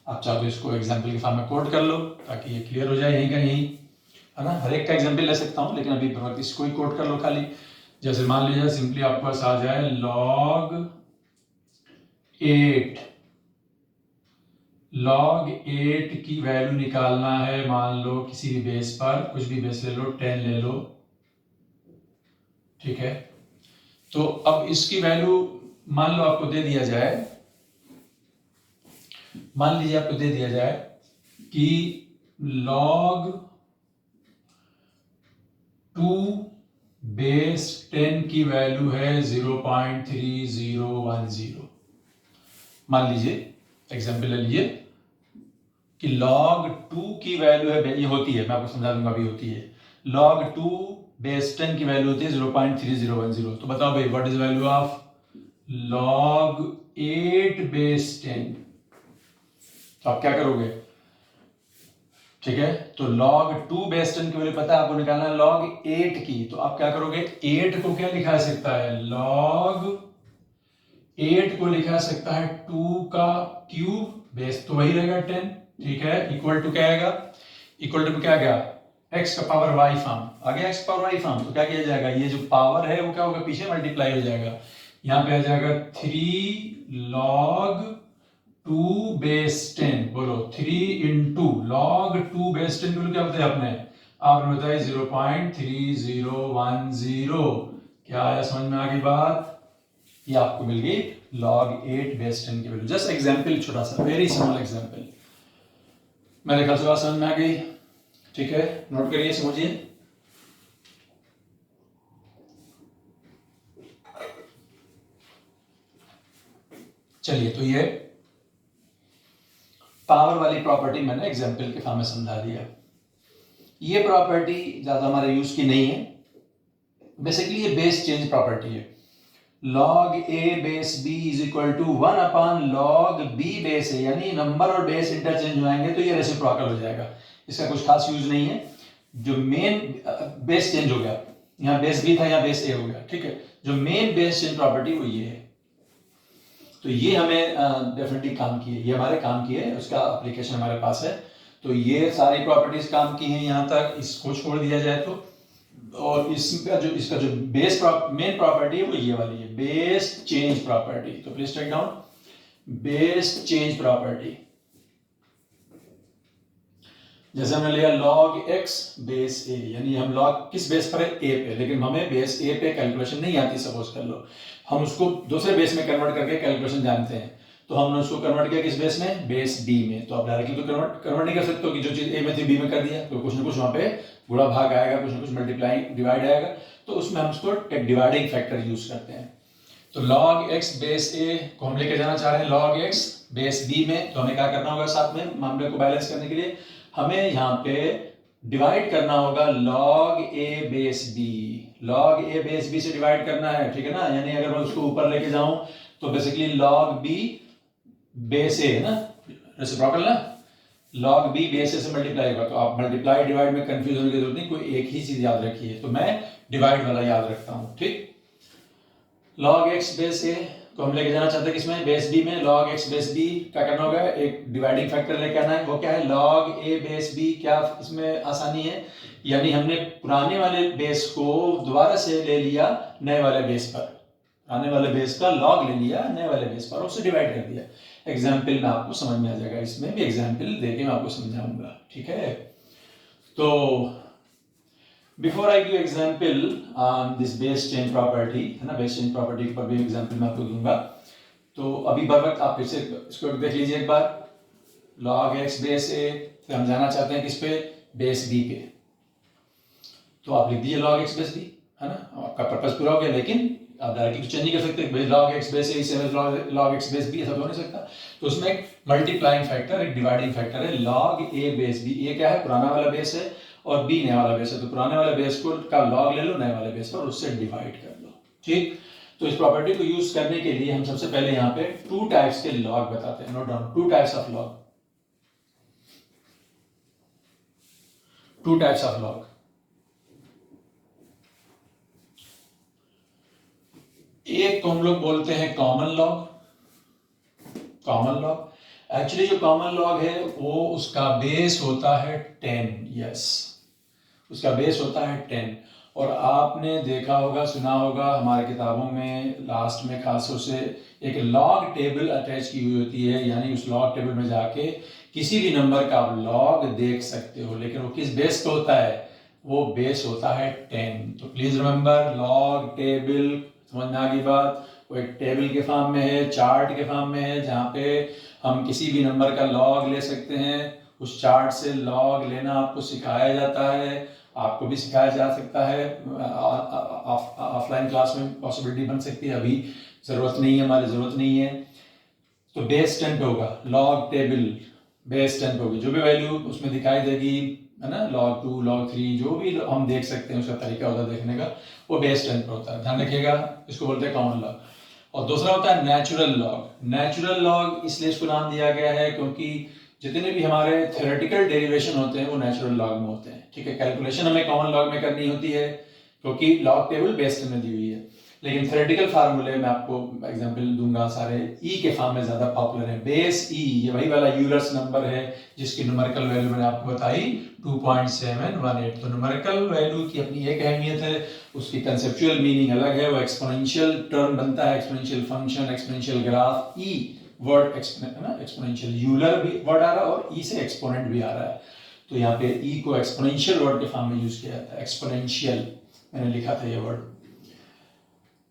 आप चाहो तो इसको एग्जाम्पल के फॉर्म में कोड कर लो ताकि ये क्लियर हो जाए यहीं का यहीं, है ना। हर एक का एग्जाम्पल ले सकता हूँ, लेकिन अभी इसको ही कोड कर लो खाली। जैसे मान लीजिए सिंपली आपके पास आ जाए log 8 की वैल्यू निकालना है, मान लो किसी भी बेस पर, कुछ भी बेस ले लो, 10 ले लो, ठीक है। तो अब इसकी वैल्यू मान लो आपको दे दिया जाए, मान लीजिए आपको दे दिया जाए कि log 2 बेस 10 की वैल्यू है 0.3010, मान लीजिए एग्जाम्पल ले लीजिए कि log 2 की वैल्यू है, ये होती है, मैं आपको समझा दूंगा, अभी होती है, log 2 बेस 10 की वैल्यू होती है 0.3010। तो बताओ भाई what is value of log 8 base 10, तो आप क्या करोगे, ठीक है। तो log 2 बेस 10 की वैल्यू पता है आपको, निकालना है log 8 की, तो आप क्या करोगे, 8 को क्या लिखा सकता है, log 8 को लिखा सकता है 2 का क्यूब, बेस तो वही रहेगा 10, ठीक है, इक्वल टू क्या आएगा, इक्वल टू क्या आ गया, x का पावर y फॉर्म आ गया, x पावर y फॉर्म, तो क्या किया जाएगा, ये जो पावर है वो क्या होगा, पीछे मल्टीप्लाई हो जाएगा, यहाँ पे आ जाएगा 3 log 2 बेस 10, बोलो 3 इंटू लॉग 2 बेस 10 बोलो क्या बताया आपने बताया 0.3010। क्या आया समझ में आ गई बात? ये आपको मिल गई log 8 बेस 10 की वैल्यू। जस्ट एग्जांपल, छोटा सा वेरी स्मॉल एग्जांपल। मेरे ख्याल से बात समझ में आ गई, ठीक है, नोट करिए, समझिए। चलिए, तो ये पावर वाली प्रॉपर्टी मैंने एग्जांपल के फॉर्म में समझा दिया। ये प्रॉपर्टी ज्यादा हमारे यूज की नहीं है, बेसिकली ये बेस चेंज प्रॉपर्टी है। log a base b is equal to 1 upon log b base a, यानी नंबर और बेस इंटरचेंज हो जाएंगे तो ये रेसिप्रोकल हो जाएगा। इसका कुछ खास यूज नहीं है। जो मेन बेस चेंज हो गया, यहाँ बेस b था, यहाँ बेस a हो गया, ठीक है। जो मेन बेस चेंज प्रॉपर्टी वो ये है। तो ये हमें डेफिनेटली काम की है, ये हमारे काम की है, उसका एप्लीकेशन हमारे पास है। तो ये सारी प्रॉपर्टीज काम की हैं यहाँ तक, इसको छोड़ दिया जाए तो। और इसका जो बेस मेन प्रॉपर्टी है वो ये वाली है, बेस चेंज प्रॉपर्टी। तो please write down base change property. जैसे हमने लिया log x बेस a, यानी हम log किस बेस पर है, a पे, लेकिन हमें बेस a पे कैलकुलेशन नहीं आती। सपोज कर लो हम उसको दूसरे बेस में कन्वर्ट करके कैलकुलेशन जानते हैं, तो हमने उसको कन्वर्ट किया किस बेस में, बेस b में। तो आप डायरेक्टली तो कन्वर्ट नहीं कर सकते हो कि जो चीज a में थी b में कर दिया, तो कुछ ना कुछ वहां पे गुणा भाग आएगा, कुछ ना कुछ मल्टीप्लाई डिवाइड आएगा। तो उसमें हम उसको एक डिवाइडिंग फैक्टर यूज करते हैं। तो log x बेस a को हम लेके जाना चाह रहे हैं log x बेस b में, तो हमें क्या करना होगा, साथ में मामले को बैलेंस करने के लिए हमें यहाँ पे डिवाइड करना होगा log a base b। log a base b से डिवाइड करना है, ठीक है ना। यानी अगर मैं उसको ऊपर लेके जाऊं तो basically log b base a है ना, रेसिप्रोकल ना, log b बेस a से मल्टीप्लाई होगा। तो आप मल्टीप्लाई डिवाइड में कंफ्यूज होने की जरूरत नहीं, कोई एक ही चीज याद रखिए। तो मैं डिवाइड वाला याद रखता हूं, ठीक। log x बेस a को हम लेके जाना चाहते हैं किसमें, बेस b में। log x बेस b क्या करना होगा, एक डिवाइडिंग फैक्टर लेके आना है, वो क्या है, log a बेस b। क्या इसमें आसानी है, यानी हमने पुराने वाले बेस को दोबारा से ले लिया नए वाले बेस पर, पुराने वाले बेस का log ले लिया नए वाले बेस पर, उससे डिवाइड कर दिया। एग्जाम्पल में आपको समझ में आ जाएगा, इसमें भी एग्जाम्पल देके मैं आपको समझाऊंगा, ठीक है। तो before I give example on this base change property, है ना, बेस चेंज प्रॉपर्टी पर भी एग्जाम्पल मैं आपको दूंगा। तो अभी बर वक्त आप फिर से इसको देख लीजिए एक बार। log x बेस a फिर हम जाना चाहते हैं किस पे, बेस b पे। तो आप लिख दीजिए log x बेस b, है ना, आपका पर्पस पूरा हो गया। लेकिन आप डायरेक्टली कुछ चेंज नहीं कर सकते, log x बेस a इसे log x बेस b ऐसा तो हो नहीं सकता। तो उसमें एक मल्टीप्लाइंग फैक्टर, एक डिवाइडिंग फैक्टर है, log a base b। a क्या है, पुराना वाला बेस है, और b नया वाला बेस है। तो पुराने वाले बेस को का log ले लो नए वाले बेस पर, उससे डिवाइड कर लो, ठीक। तो इस प्रॉपर्टी को यूज करने के लिए हम सबसे पहले यहाँ पे टू टाइप्स के log बताते हैं। Note down, two types of log, two types of log। एक को हम लोग बोलते हैं common log. Common log actually जो कॉमन लॉग है वो उसका बेस होता है 10, यस, उसका बेस होता है 10। और आपने देखा होगा, सुना होगा हमारे किताबों में लास्ट में खासतौर से एक लॉग टेबल अटैच की हुई होती है, यानी उस लॉग टेबल में जाके किसी भी नंबर का आप लॉग देख सकते हो। लेकिन वो किस बेस पे होता है, वो बेस होता है 10। तो प्लीज रिमेंबर, लॉग टेबल, समझना आ गई बात, वो एक टेबल के फॉर्म में है, चार्ट के फॉर्म में है, जहाँ पे हम किसी भी नंबर का लॉग ले सकते हैं। उस चार्ट से लॉग लेना आपको सिखाया जाता है, आपको भी सिखाया जा सकता है। ऑफलाइन क्लास में पॉसिबिलिटी बन सकती है, अभी जरूरत नहीं है, हमारी जरूरत नहीं है। तो बेस 10 पे होगा लॉग टेबल, बेस 10 पे होगी। जो भी वैल्यू उसमें दिखाई देगी, है ना, log 2 log 3 जो भी हम देख सकते हैं, उसका तरीका होता है देखने का, वो बेस 10 पे होता है। ध्यान रखिएगा, इसको बोलते हैं कॉमन लॉग। और दूसरा होता है नेचुरल लॉग। नेचुरल लॉग इसलिए इसको नाम दिया गया है क्योंकि जितने भी हमारे थ्योरेटिकल डेरिवेशन होते हैं वो नेचुरल लॉग में होते हैं, ठीक है। कैलकुलेशन हमें कॉमन लॉग में करनी होती है क्योंकि लॉग टेबल बेस 10 में दी हुई है। लेकिन थ्योरेटिकल फार्मूले मैं आपको एग्जांपल दूंगा सारे ई के फॉर्म में ज्यादा पॉपुलर है। बेस ई, ये वही वाला यूलर्स नंबर है जिसकी न्यूमेरिकल वैल्यू मैंने आपको बताई 2.718। तो न्यूमेरिकल वैल्यू की अपनी एक अहमियत है, उसकी कंसेप्चुअल मीनिंग अलग है। वो एक्सपोनेंशियल टर्म बनता है, एक्सपोनेंशियल फंक्शन, एक्सपोनेंशियल ग्राफ। ई वर्ड एक्सपोनेंशियल, यूलर भी वर्ड आ रहा है और ई से एक्सपोनेंट भी आ रहा है, तो यहाँ पे ई को एक्सपोनेंशियल वर्ड के फॉर्म में यूज किया जाता है, एक्सपोनेंशियल मैंने लिखा था ये वर्ड।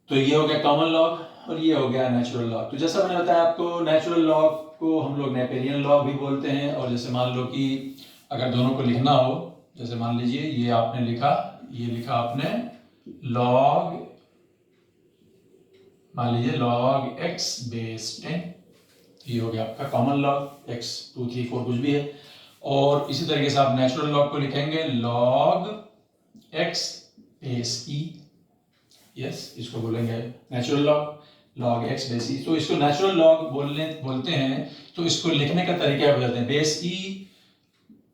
तो ये हो गया कॉमन लॉग और ये हो गया नेचुरल लॉग। तो जैसा मैंने बताया आपको, नेचुरल लॉग को हम लोग नेपेरियन लॉग भी बोलते हैं। और जैसे मान लो कि अगर दोनों को लिखना हो, जैसे मान लीजिए ये आपने लिखा, ये लिखा आपने लॉग, मान लीजिए लॉग x बेस 10, ये हो गया आपका कॉमन लॉग, x 2 3 4 कुछ भी है। और इसी तरीके से आप नेचुरल लॉग को लिखेंगे log x base e, yes, इसको बोलेंगे natural log, log x base e। तो इसको नेचुरल लॉग बोलते हैं। तो इसको लिखने का तरीका हो जाते हैं, बेस e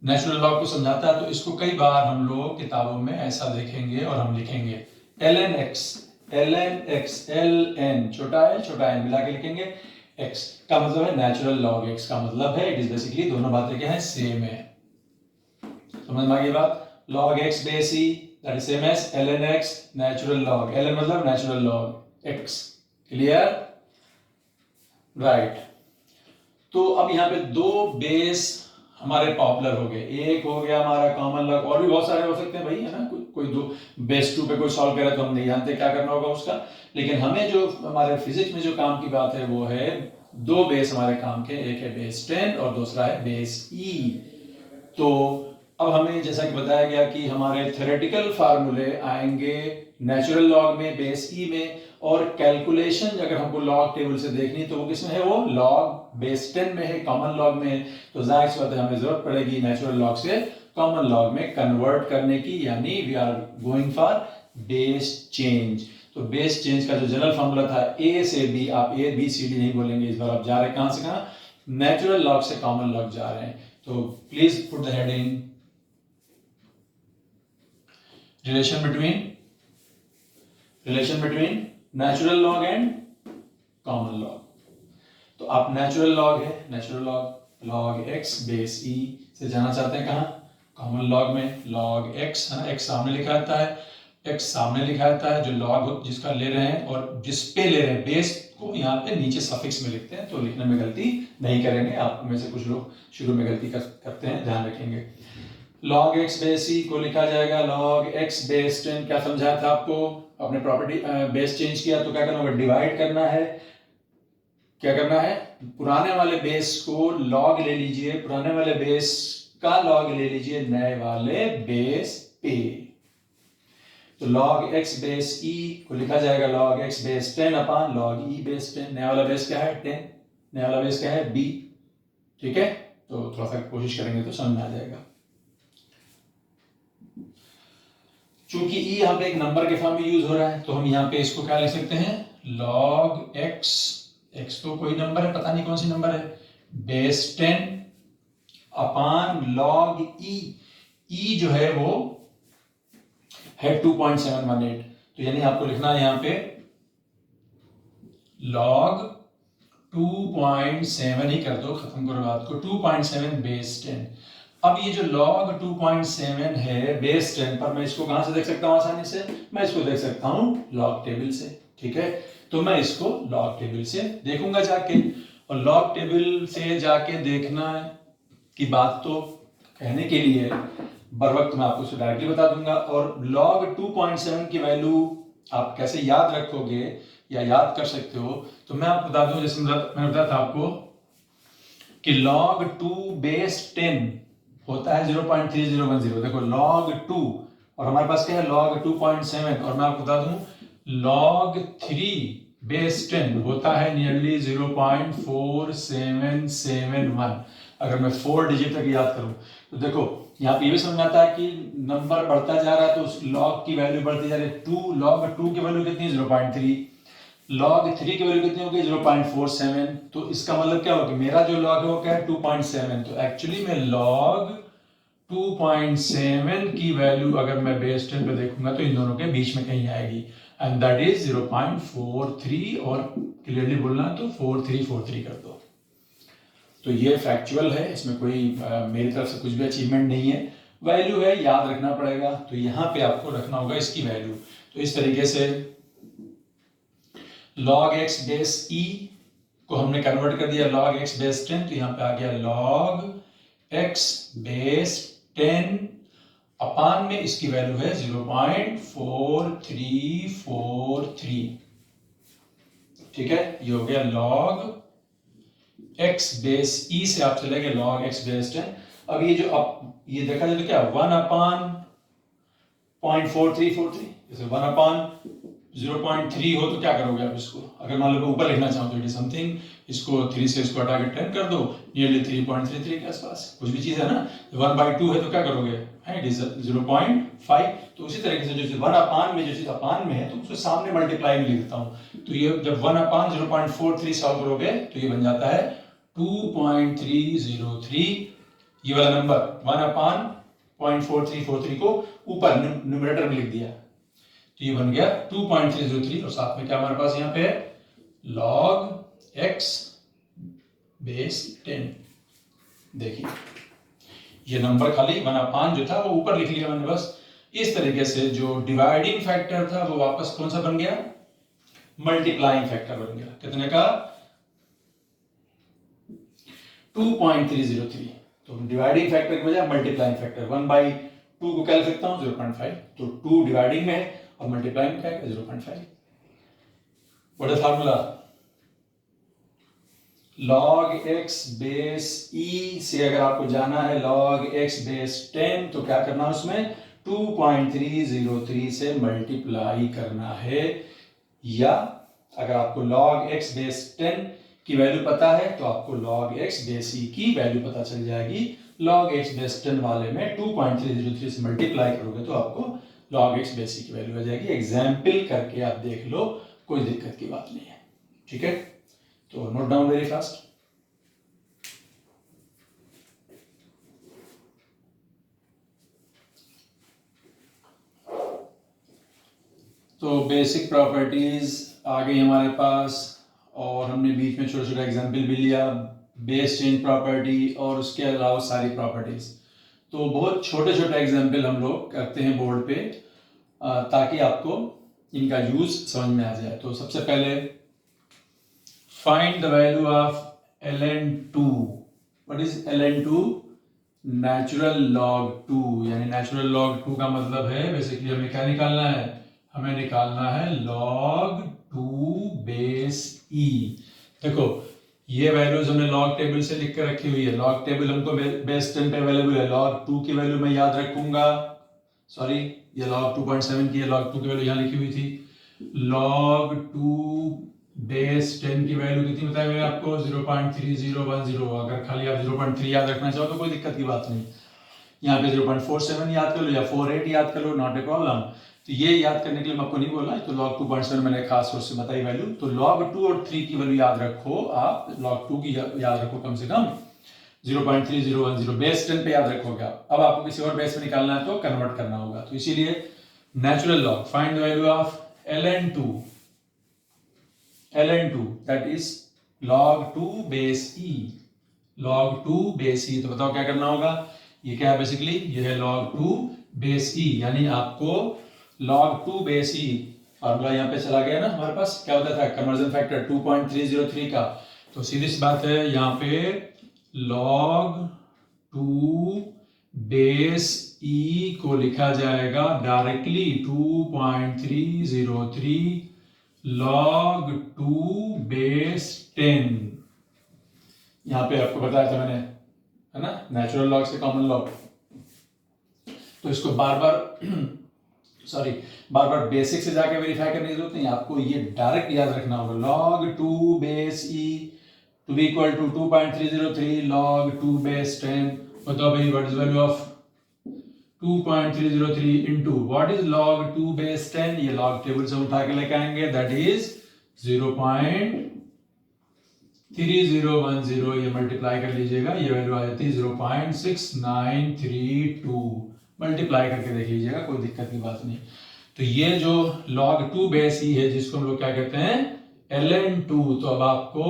नेचुरल लॉग को समझाता है। तो इसको कई बार हम लोग किताबों में ऐसा देखेंगे और हम लिखेंगे ln x, ln छोटा है मिला के लिखेंगे, x का मतलब है नेचुरल लॉग x का मतलब है, इट इज बेसिकली दोनों बातें क्या है, सेम है। समझ में आ गई बात? log x base e that is same as ln x natural log, ln मतलब natural log x, clear, right. तो अब यहाँ पे दो बेस हमारे पॉपुलर हो गए, एक हो गया हमारा कॉमन लॉग, और भी बहुत सारे हो सकते हैं भाई, है ना, कोई दो बेस 2 पे कोई सॉल्व करे तो हम नहीं जानते क्या करना होगा उसका, लेकिन हमें जो हमारे फिजिक्स में जो काम की बात है वो है दो बेस हमारे काम के, एक है बेस 10 और दूसरा है बेस e। तो अब हमें जैसा कि बताया गया कि हमारे थ्योरेटिकल फार्मूले आएंगे नेचुरल लॉग में, बेस ई में, और कैलकुलेशन अगर हमको लॉग टेबल से देखनी तो वो किसमें है, वो लॉग बेस 10 में है, कॉमन लॉग में है। तो जाहिर सी बात है हमें जरूरत पड़ेगी नेचुरल लॉग से कॉमन लॉग में कन्वर्ट करने की, यानी we are going for base change. तो बेस चेंज का जो जनरल फॉर्मूला था ए से बी, आप ए बी सी डी नहीं बोलेंगे इस बार, आप जा रहे हैं कहां से कहां, नेचुरल लॉग से कॉमन लॉग जा रहे हैं। तो please put the heading relation between natural log and common log। तो आप नेचुरल लॉग है, natural log x base e से जाना चाहते हैं कहां, कॉमन लॉग में। लॉग x है ना, x सामने लिखा रहता है, x सामने लिखा रहता है जो लॉग जिसका ले रहे हैं, और जिस पे ले रहे हैं बेस को यहाँ पे नीचे सफिक्स में लिखते हैं, तो लिखने में गलती नहीं करेंगे। आप में से कुछ लोग शुरू में गलती करते हैं, ध्यान रखेंगे। log x बेस e को लिखा जाएगा log x बेस 10, क्या समझाया था आपको, अपने प्रॉपर्टी बेस चेंज किया तो क्या करना होगा, डिवाइड करना है। क्या करना है, पुराने वाले बेस को log ले लीजिए, पुराने वाले बेस का log ले लीजिए नए वाले बेस पे। तो log x बेस e को लिखा जाएगा log x base 10 upon log e base 10। नया वाला बेस क्या है, 10, नया वाला बेस क्या है, b, ठीक है। तो थोड़ा सा कोशिश करेंगे तो समझ में आ जाएगा। चूंकि e यहाँ पे एक नंबर के फॉर्म में यूज हो रहा है, तो हम यहाँ पे इसको क्या लिख सकते हैं, log x, x तो कोई नंबर है, पता नहीं कौन सी नंबर है, बेस 10 अपान log e, e जो है वो है 2.718। तो यानी आपको लिखना है यहाँ पे log 2.7 ही कर दो, खत्म करो बात को, 2.7 बेस 10। अब ये जो log 2.7 है बेस 10 पर, मैं इसको कहां से देख सकता हूं आसानी से, मैं इसको देख सकता हूं log टेबल से, ठीक है। तो मैं इसको log टेबल से देखूंगा जाके, और log टेबल से जाके देखना की बात तो कहने के लिए बर वक्त मैं आपको डायरेक्टली बता दूंगा। और log 2.7 की वैल्यू आप कैसे याद रखोगे या याद कर सकते हो, तो मैं आपको बता दूं, जैसे मैंने बताया था आपको कि log 2 बेस 10 होता है 0.3010। देखो log 2 और हमारे पास क्या है log 2.7, और मैं आपको बता दूं log 3 बेस 10 होता है नियरली 0.4771। अगर मैं 4 डिजिट तक याद करूं तो देखो यहाँ पे ये भी समझ आता है कि नंबर बढ़ता जा रहा है तो उस log की वैल्यू बढ़ती जा रही है। log 2 की वैल्यू कितनी है, 0.3, log 3 की वैल्यू कितनी होगी, 0.47। तो इसका मतलब क्या होगा, मेरा जो log है वो क्या है, 2.7। तो एक्चुअली में log 2.7 की वैल्यू अगर मैं बेस 10 पे देखूंगा तो इन दोनों के बीच में कहीं आएगी, एंड दैट इज 0.43, और क्लियरली बोलना तो 4343 कर दो। तो ये फैक्चुअल है, इसमें कोई मेरी तरफ से कुछ भी अचीवमेंट नहीं है, वैल्यू है, याद रखना पड़ेगा। तो यहाँ पे आपको रखना होगा इसकी वैल्यू। तो इस तरीके से log x बेस e को हमने कन्वर्ट कर दिया log x बेस 10, तो यहाँ पे आ गया log x बेस 10 अपान में इसकी वैल्यू है 0.4343। ठीक है, ये हो गया log x बेस e से आप चले गए log x बेस 10। अब ये जो अब ये देखा जाए तो क्या 1/0.4343, जैसे 1/0.3 हो तो क्या करोगे आप इसको, अगर मान लो ऊपर लिखना चाहो तो इट इज समथिंग, इसको 3 से इसको हटा के 10 कर दो, नियरली 3.33 के आसपास कुछ भी चीज है ना। 1/2 है तो क्या करोगे, है इट इज 0.5। तो उसी तरीके से जो चीज 1/, में जो चीज अपान में है तो उसको सामने मल्टीप्लाई में लिख देता हूँ। तो ये जब 1/0.43 सॉल्व करोगे तो ये बन जाता है 2.303। ये वाला नंबर 1/0.4343 को ऊपर न्यूमरेटर में लिख दिया, तो ये बन गया 2.303। और साथ में क्या हमारे पास यहाँ पे log x बेस 10। देखिए ये नंबर खाली 1/, जो था वो ऊपर लिख लिया मैंने बस। इस तरीके से जो डिवाइडिंग फैक्टर था वो वापस कौन सा बन गया, मल्टीप्लाइंग फैक्टर बन गया। कितने का, 2.303। तो डिवाइडिंग फैक्टर की बजाय मल्टीप्लाइंग फैक्टर 1/2 को क्या लिख सकता हूं 0.5। तो 2 डिवाइडिंग में है और मल्टीप्लाइंग में क्या है 0.5। What is formula, log x base e से अगर आपको जाना है log x बेस 10 तो क्या करना है उसमें 2.303 से मल्टीप्लाई करना है, या अगर आपको log x बेस 10 की वैल्यू पता है तो आपको log x बेस e की वैल्यू पता चल जाएगी। log x बेस 10 वाले में 2.303 से मल्टीप्लाई करोगे तो आपको log x बेस e की वैल्यू आ जाएगी। एग्जाम्पल करके आप देख लो, कोई दिक्कत की बात नहीं है। ठीक है, तो नोट डाउन वेरी फास्ट। तो बेसिक प्रॉपर्टीज आ गई हमारे पास, और हमने बीच में छोटा छोटा एग्जाम्पल भी लिया, बेस चेंज प्रॉपर्टी और उसके अलावा सारी प्रॉपर्टीज। तो बहुत छोटे छोटे एग्जाम्पल हम लोग करते हैं बोर्ड पे ताकि आपको इनका यूज समझ में आ जाए। तो सबसे पहले find the value of ln2। What is ln2, natural log 2, यानी नेचुरल लॉग 2 का मतलब है बेसिकली हमें क्या निकालना है, हमें निकालना है log 2 बेस e। देखो ये वैल्यूज हमने लॉग टेबल से लिख कर रखी हुई है, लॉग टेबल हमको बेस 10 पे अवेलेबल है। log 2 की वैल्यू मैं याद रखूंगा, सॉरी ये log 2.7 की है, log 2 की वैल्यू यहाँ लिखी हुई थी। log 2 बेस 10 की वैल्यू कितनी बताई मैंने आपको 0.3010। अगर खाली आप 0.3 याद रखना चाहो तो कोई दिक्कत की बात नहीं, यहाँ पे 0.47 याद कर लो या 48 याद कर लो, नॉट ए प्रॉब्लम। तो ये याद करने के लिए मैं आपको नहीं बोला, तो log 2.7 मैंने खास तौर से बताई वैल्यू। तो log 2 और 3 की वैल्यू याद रखो आप, log 2 की याद रखो कम से कम 0.3010 बेस 10 पे याद रखोगे आप। अब आपको किसी और बेस में निकालना है तो कन्वर्ट करना होगा, तो इसीलिए natural log, find the value of ln2 that is log 2 base e, log 2 base e। तो बताओ क्या करना होगा, ये क्या है बेसिकली, ये है log 2 बेस e, यानी आपको log 2 बेस e फार्मूला यहाँ पे चला गया ना हमारे पास, क्या होता था कन्वर्जन फैक्टर 2.303 का। तो सीधी सी बात है यहाँ पे log 2 बेस e को लिखा जाएगा डायरेक्टली 2.303 log 2 बेस 10। यहाँ पे आपको बताया था मैंने, है ना, नेचुरल लॉग से कॉमन लॉग। तो इसको बार बार बेसिक से जाके वेरीफाई करने की जरूरत नहीं, आपको ये डायरेक्ट याद रखना होगा। log 2 base e to be equal to 2.303 log 2 base 10। बताओ भाई what is value of 2.303 into what is log 2 base 10, ये log टेबल से उठा के लेके आएंगे, दैट इज 0.3010। ये मल्टीप्लाई कर लीजिएगा, ये वैल्यू आ जाती है 0.6932। मल्टीप्लाई करके देख लीजिएगा, कोई दिक्कत की बात नहीं। तो ये जो log 2 बेस e है जिसको हम लोग क्या कहते हैं ln2, तो अब आपको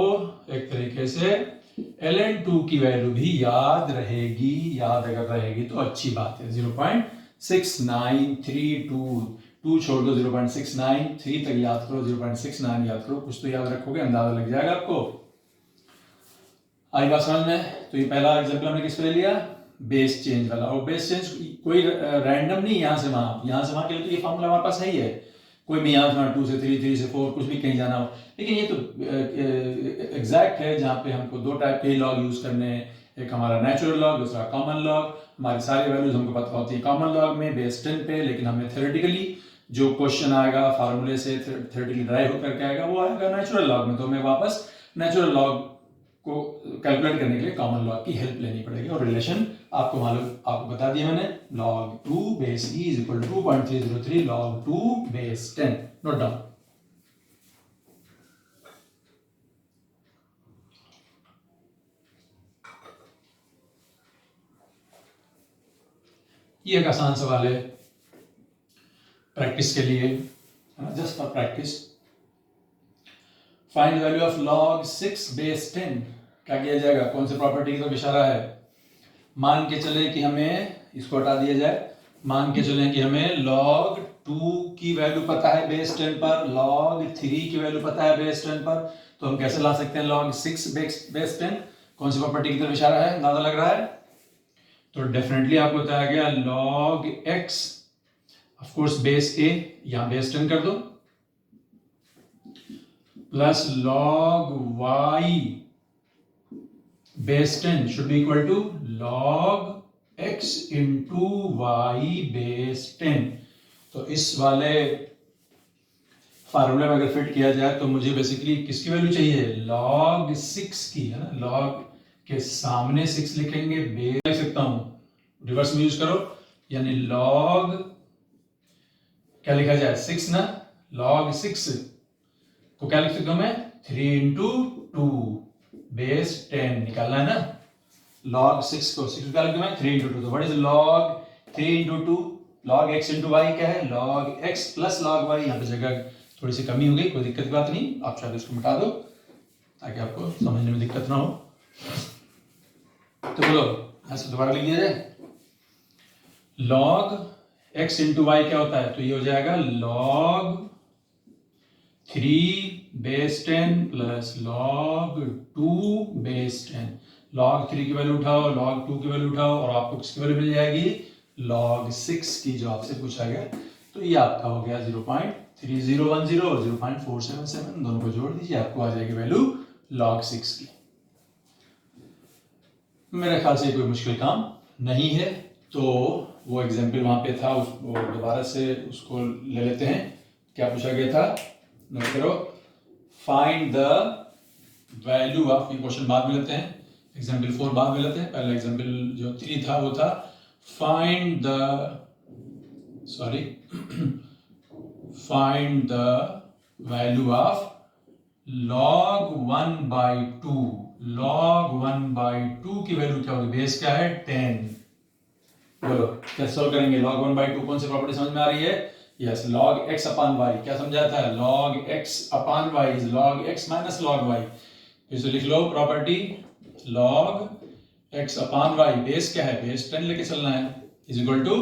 एक तरीके से ln2 की वैल्यू भी याद रहेगी, याद अगर रहेगी तो अच्छी बात है। 0.6932, 2 छोड़ दो 0.69, 3 तक याद करो, 0.69 याद करो, कुछ तो याद रखोगे, अंदाजा लग जाएगा आपको। आई बात समझ में? तो ये पहला एग्जाम्पल हमने किस पे ले लिया, बेस चेंज वाला। और बेस चेंज कोई रैंडम नहीं, यहाँ से वहाँ के लिए तो ये फॉर्मूला हमारे पास है ही है। कोई भी यहाँ से 2 से 3, 3 से 4, कुछ भी कहीं जाना हो, लेकिन ये तो एग्जैक्ट है जहाँ पे हमको दो टाइप के लॉग यूज करने हैं, एक हमारा नेचुरल लॉग, दूसरा कॉमन लॉग। हमारी सारी वैल्यूज हमको पता होती है कॉमन लॉग में बेस 10 पे, लेकिन हमें थ्योरेटिकली जो क्वेश्चन आएगा फार्मूले से थ्योरेटिकली ड्राइव होकर के आएगा, वो आएगा नेचुरल लॉग में। तो हमें वापस नेचुरल लॉग को कैलकुलेट करने के लिए कॉमन लॉग की हेल्प लेनी पड़ेगी। और रिलेशन आपको मालूम, आपको बता दिया मैंने, log 2 base e is equal to 2.303 log 2 base 10। Note down. ये एक आसान सवाल है प्रैक्टिस के लिए, just for practice. Find the value of log 6 base 10। क्या किया जाएगा, कौन से प्रॉपर्टी की तरफ इशारा है? मान के चले कि हमें इसको हटा दिया जाए, मान के चले कि हमें log 2 की वैल्यू पता है बेस 10 पर, log 3 की वैल्यू पता है बेस 10 पर, तो हम कैसे ला सकते हैं log 6 बेस 10? कौन सी प्रॉपर्टी की तरफ इशारा है, अंदाजा लग रहा है? तो डेफिनेटली आपको बताया गया log x, of course base a, यहां बेस 10 कर दो, plus log y base 10 should be equal to log x into y base 10। तो इस वाले फार्मूले में अगर फिट किया जाए तो मुझे बेसिकली किसकी वैल्यू चाहिए, log 6 की, है ना। log के सामने 6 लिखेंगे, बेस लिख सकता हूं, रिवर्स में यूज करो, यानी log क्या लिखा जाए, 6 ना, log 6 को क्या लिख सकता हूं मैं, 3 इंटू 2 बेस 10 निकालना है ना। log 6 को 6 क्या लिखूं मैं, 3 इंटू 2। तो what is log 3 into 2, log x into y क्या है, log x plus log y। यहाँ पे जगह थोड़ी सी कमी हो गई, कोई दिक्कत की बात नहीं, आप शायद इसको मिटा दो ताकि आपको समझने में दिक्कत ना हो। तो बोलो ऐसे दोबारा लिख दिया जाए, log x इंटू वाई क्या होता है, तो ये हो जाएगा log 3 base 10 plus log 2 base 10। log 3 की वैल्यू उठाओ, log 2 की वैल्यू उठाओ, और आपको किसकी वैल्यू मिल जाएगी, log 6 की, जो आपसे पूछा गया। तो ये आपका हो गया 0.3010 और 0.477, दोनों को जोड़ दीजिए, आपको आ जाएगी वैल्यू log 6 की। मेरे ख्याल से कोई मुश्किल काम नहीं है। तो वो एग्जाम्पल वहां पे था, उसको दोबारा से उसको ले लेते हैं। क्या पूछा गया था, नोट करो, फाइंड द वैल्यू ऑफ, ये क्वेश्चन बाद में लेते हैं, एग्जाम्पल 4 बाद में लेते हैं, पहला एग्जाम्पल जो 3 था वो था find the value of log 1/2। log 1/2 की वैल्यू क्या होगी, बेस क्या है 10। बोलो कैसे सॉल्व करेंगे, log 1/2 कौन सी प्रॉपर्टी समझ में आ रही है, yes, log x upon y। क्या समझा था, log x upon y is log x minus log y। इसे लिख लो property log x upon y, base क्या है, बेस 10 लेके चलना है, is equal to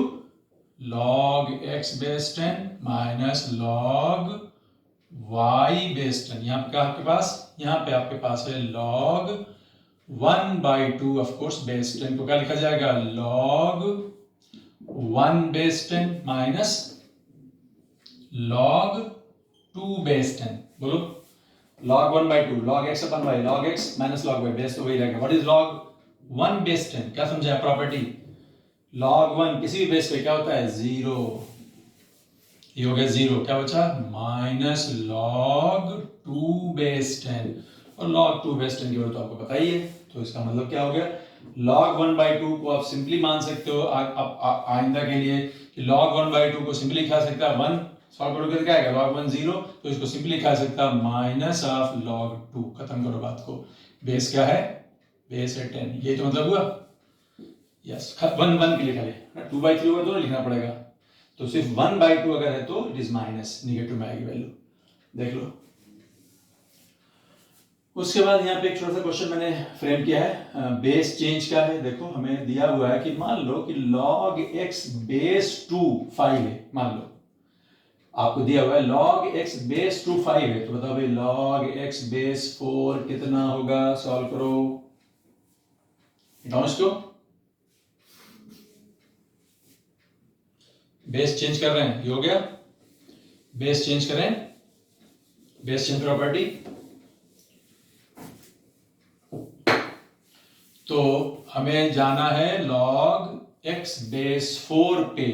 log x base 10 minus log y base 10। यहाँ पे आपके पास है log 1/2, ऑफ कोर्स बेस 10 को क्या लिखा जाएगा, log 1 base 10 minus log 2 base 10। बोलो log 1/2, log x अपन y, log x minus log y, base तो वही रहेगा। व्हाट इज log 1 बेस 10, क्या समझा प्रॉपर्टी, log 1 किसी भी बेस पे क्या होता है, 0। ये हो गया 0, क्या बचा, माइनस log 2 बेस 10, और log 2 बेस 10 की वैल्यू तो आपको पता ही है। तो इसका मतलब क्या हो गया, log 1/2 को आप सिंपली मान सकते हो आइंदा के लिए कि log 1/2 को सिंपली लिखा सकता है 1, सॉल्व करोगे तो क्या आएगा, log 1 0, तो इसको सिंपली लिखा सकता है माइनस ऑफ log 2। खत्म करो बात को, बेस क्या है, बेस है 10, ये तो मतलब हुआ, यस। 1 के लिखा है, 2/3 होगा तो लिखना पड़ेगा, तो सिर्फ 1/2 अगर है तो इट इज माइनस, निगेटिव में आएगी वैल्यू, देख लो। उसके बाद यहाँ पे एक छोटा सा क्वेश्चन मैंने फ्रेम किया है, बेस चेंज क्या है। देखो हमें दिया हुआ है कि मान लो कि log x बेस 2 5 है, मान लो आपको दिया हुआ है log x बेस 2 5 है, तो बताओ भाई log x बेस 4 कितना होगा, सॉल्व करो। हटाओ इसको, बेस चेंज कर रहे हैं, ये हो गया। बेस चेंज करें, बेस चेंज प्रॉपर्टी, तो हमें जाना है log x बेस 4 पे।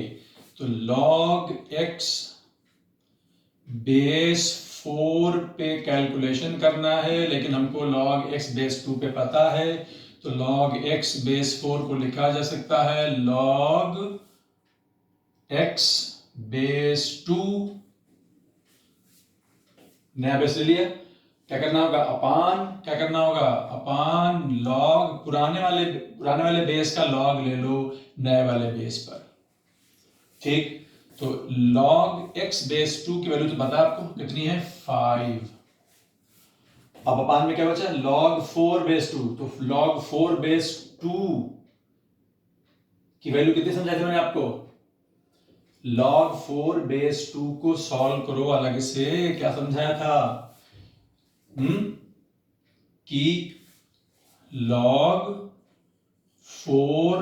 तो log x बेस 4 पे कैलकुलेशन करना है, लेकिन हमको log x बेस 2 पे पता है। तो log x बेस 4 को लिखा जा सकता है log x बेस 2, नया बेस ले लिया, क्या करना होगा अपान, क्या करना होगा अपान लॉग पुराने वाले बेस का लॉग ले लो नए वाले बेस पर, ठीक। तो log x बेस 2 की वैल्यू तो पता है आपको कितनी है 5। अब अपान में क्या बचा log 4 बेस 2, तो log 4 बेस 2 की वैल्यू कितनी समझाई थी मैंने आपको, log 4 बेस 2 को सॉल्व करो अलग से, क्या समझाया था कि log 4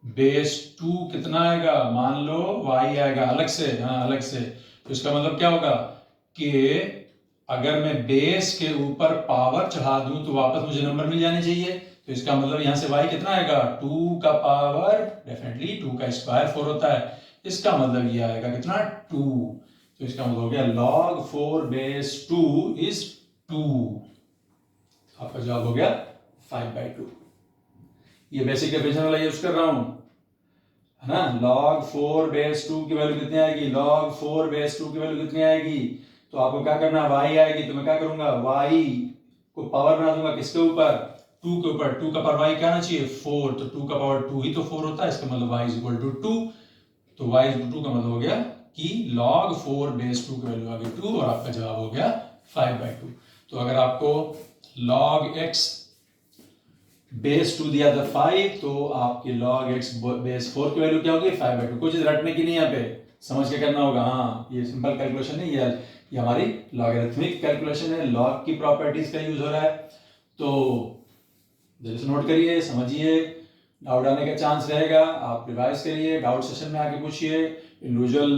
बेस 2 कितना आएगा, मान लो y आएगा अलग से, हाँ अलग से। तो इसका मतलब क्या होगा कि अगर मैं बेस के ऊपर पावर चढ़ा दूं तो वापस मुझे नंबर मिल जाने चाहिए। तो इसका मतलब यहां से y कितना आएगा 2 का पावर, डेफिनेटली 2 का स्क्वायर 4 होता है, इसका मतलब ये आएगा कितना 2। तो इसका मतलब हो गया log 4 बेस 2 इज 2, आपका जवाब हो गया 5/2। ये बेसिक डेफिनेशन वाला यूज कर रहा हूं, है ना। log 4 बेस 2 की वैल्यू कितनी आएगी, log 4 बेस 2 की वैल्यू कितनी आएगी, तो आपको क्या करना है y आएगी, तो मैं क्या करूंगा y को पावर बना दूंगा किसके ऊपर 2 के ऊपर, 2 का पावर y क्या आना चाहिए 4, तो 2 का पावर 2 ही तो 4 होता है, इसका मतलब y इज इक्वल टू 2। तो y इज 2 का मतलब हो गया कि log 4 बेस 2 की वैल्यू आ गई 2 और आपका जवाब हो गया 5/2। तो अगर आपको log x बेस 2 दिया था 5, तो आपकी log x बेस 4 की वैल्यू क्या होगी 5/2। कुछ रटने की नहीं, यहाँ पे समझ के करना होगा। हाँ ये सिंपल कैलकुलेशन है, ये हमारी लॉगरिथमिक कैलकुलेशन है, लॉग की प्रॉपर्टीज का यूज हो रहा है। तो जल्दी से नोट करिए, समझिए, डाउट आने का चांस रहेगा, आप रिवाइज करिए, डाउट सेशन में आके पूछिए। इंडिविजुअल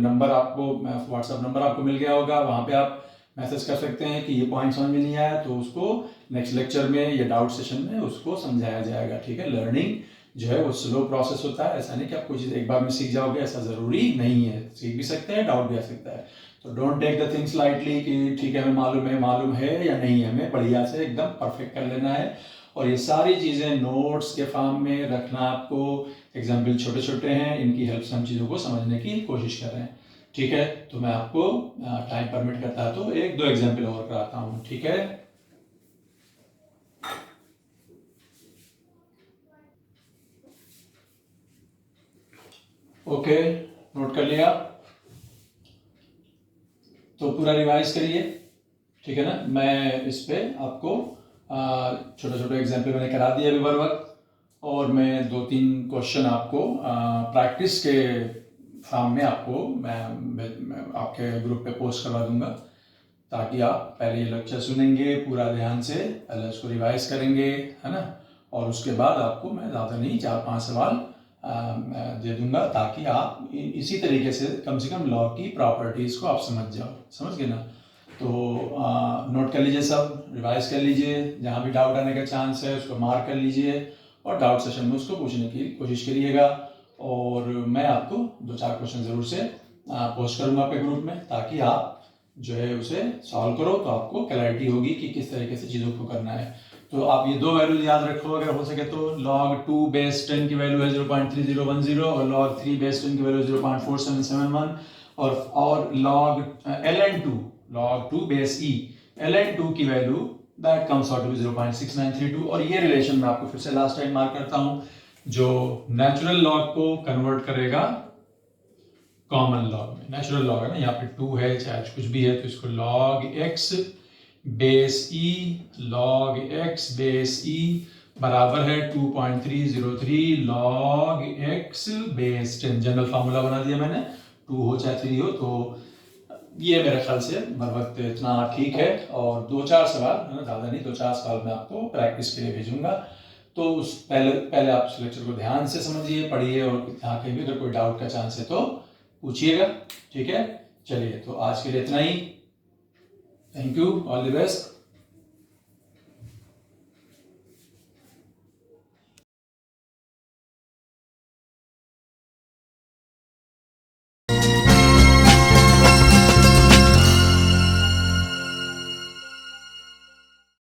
नंबर आपको व्हाट्सएप नंबर आपको मिल गया होगा, वहाँ पे आप मैसेज कर सकते हैं कि ये पॉइंट समझ में नहीं आया, तो उसको नेक्स्ट लेक्चर में या डाउट सेशन में उसको समझाया जाएगा, ठीक है। लर्निंग जो है वो स्लो प्रोसेस होता है, ऐसा नहीं कि आप कोई चीज़ एक बार में सीख जाओगे, ऐसा ज़रूरी नहीं है, सीख भी सकते हैं, डाउट भी आ सकता है। तो don't take the things lightly कि ठीक है हमें मालूम है या नहीं है, हमें बढ़िया से एकदम परफेक्ट कर लेना है। और ये सारी चीज़ें नोट्स के फॉर्म में रखना, आपको एग्जाम्पल छोटे छोटे हैं, इनकी हेल्प से हम चीज़ों को समझने की कोशिश कर रहे हैं, ठीक है। तो मैं आपको टाइम परमिट करता है तो 1-2 एग्जाम्पल और कराता हूँ, ठीक है। ओके, नोट कर लिया, तो पूरा रिवाइज करिए, ठीक है ना। मैं इस पे आपको छोटे छोटे एग्जाम्पल मैंने करा दिए अभी बर वक्त, और मैं 2-3 क्वेश्चन आपको प्रैक्टिस के फॉर्म में आपको मैं आपके ग्रुप पे पोस्ट करवा दूंगा, ताकि आप पहले ये लेक्चर सुनेंगे पूरा ध्यान से, पहले उसको रिवाइज करेंगे, है ना। और उसके बाद आपको मैं ज़्यादा नहीं 4-5 सवाल दे दूंगा, ताकि आप इसी तरीके से कम लॉ की प्रॉपर्टीज़ को आप समझ जाओ, समझ गए ना। तो नोट कर लीजिए, सब रिवाइज कर लीजिए, जहाँ भी डाउट आने का चांस है उसको मार्क कर लीजिए, और डाउट सेशन में उसको पूछने की कोशिश करिएगा। और मैं आपको 2-4 क्वेश्चन ज़रूर से पोस्ट करूँगा आपके ग्रुप में, ताकि आप जो है उसे सॉल्व करो, तो आपको क्लैरिटी होगी कि किस तरीके से चीज़ों को करना है। तो आप ये 2 वैल्यू याद रखो अगर हो सके तो, log 2 बेस 10 की वैल्यू है 0.3010, और log 3 बेस 10 की वैल्यू 0.4771, और log ln 2 base e ln 2 की वैल्यू दैट कम्स आउट टू 0.6932। और ये रिलेशन मैं आपको फिर से लास्ट टाइम मार्क करता हूँ, जो नेचुरल लॉग को कन्वर्ट करेगा कॉमन लॉग में। नेचुरल लॉग है ना, यहाँ पे 2 है चाहे कुछ भी है, तो इसको log x base e log x base e बराबर है 2.303 log x base 10। General formula बना दिया मैंने, 2 हो चाहे 3 हो। तो ये मेरे ख्याल से बर वक्त इतना ठीक है, और 2-4 सवाल, ज़्यादा नहीं, 2-4 सवाल मैं आपको प्रैक्टिस के लिए भेजूंगा। तो उस पहले आप इस लेक्चर को ध्यान से समझिए, पढ़िए, और यहाँ कहीं भी अगर कोई डाउट का चांस है तो पूछिएगा। ठीक है, चलिए, तो आज के लिए इतना ही। Thank you, all the best.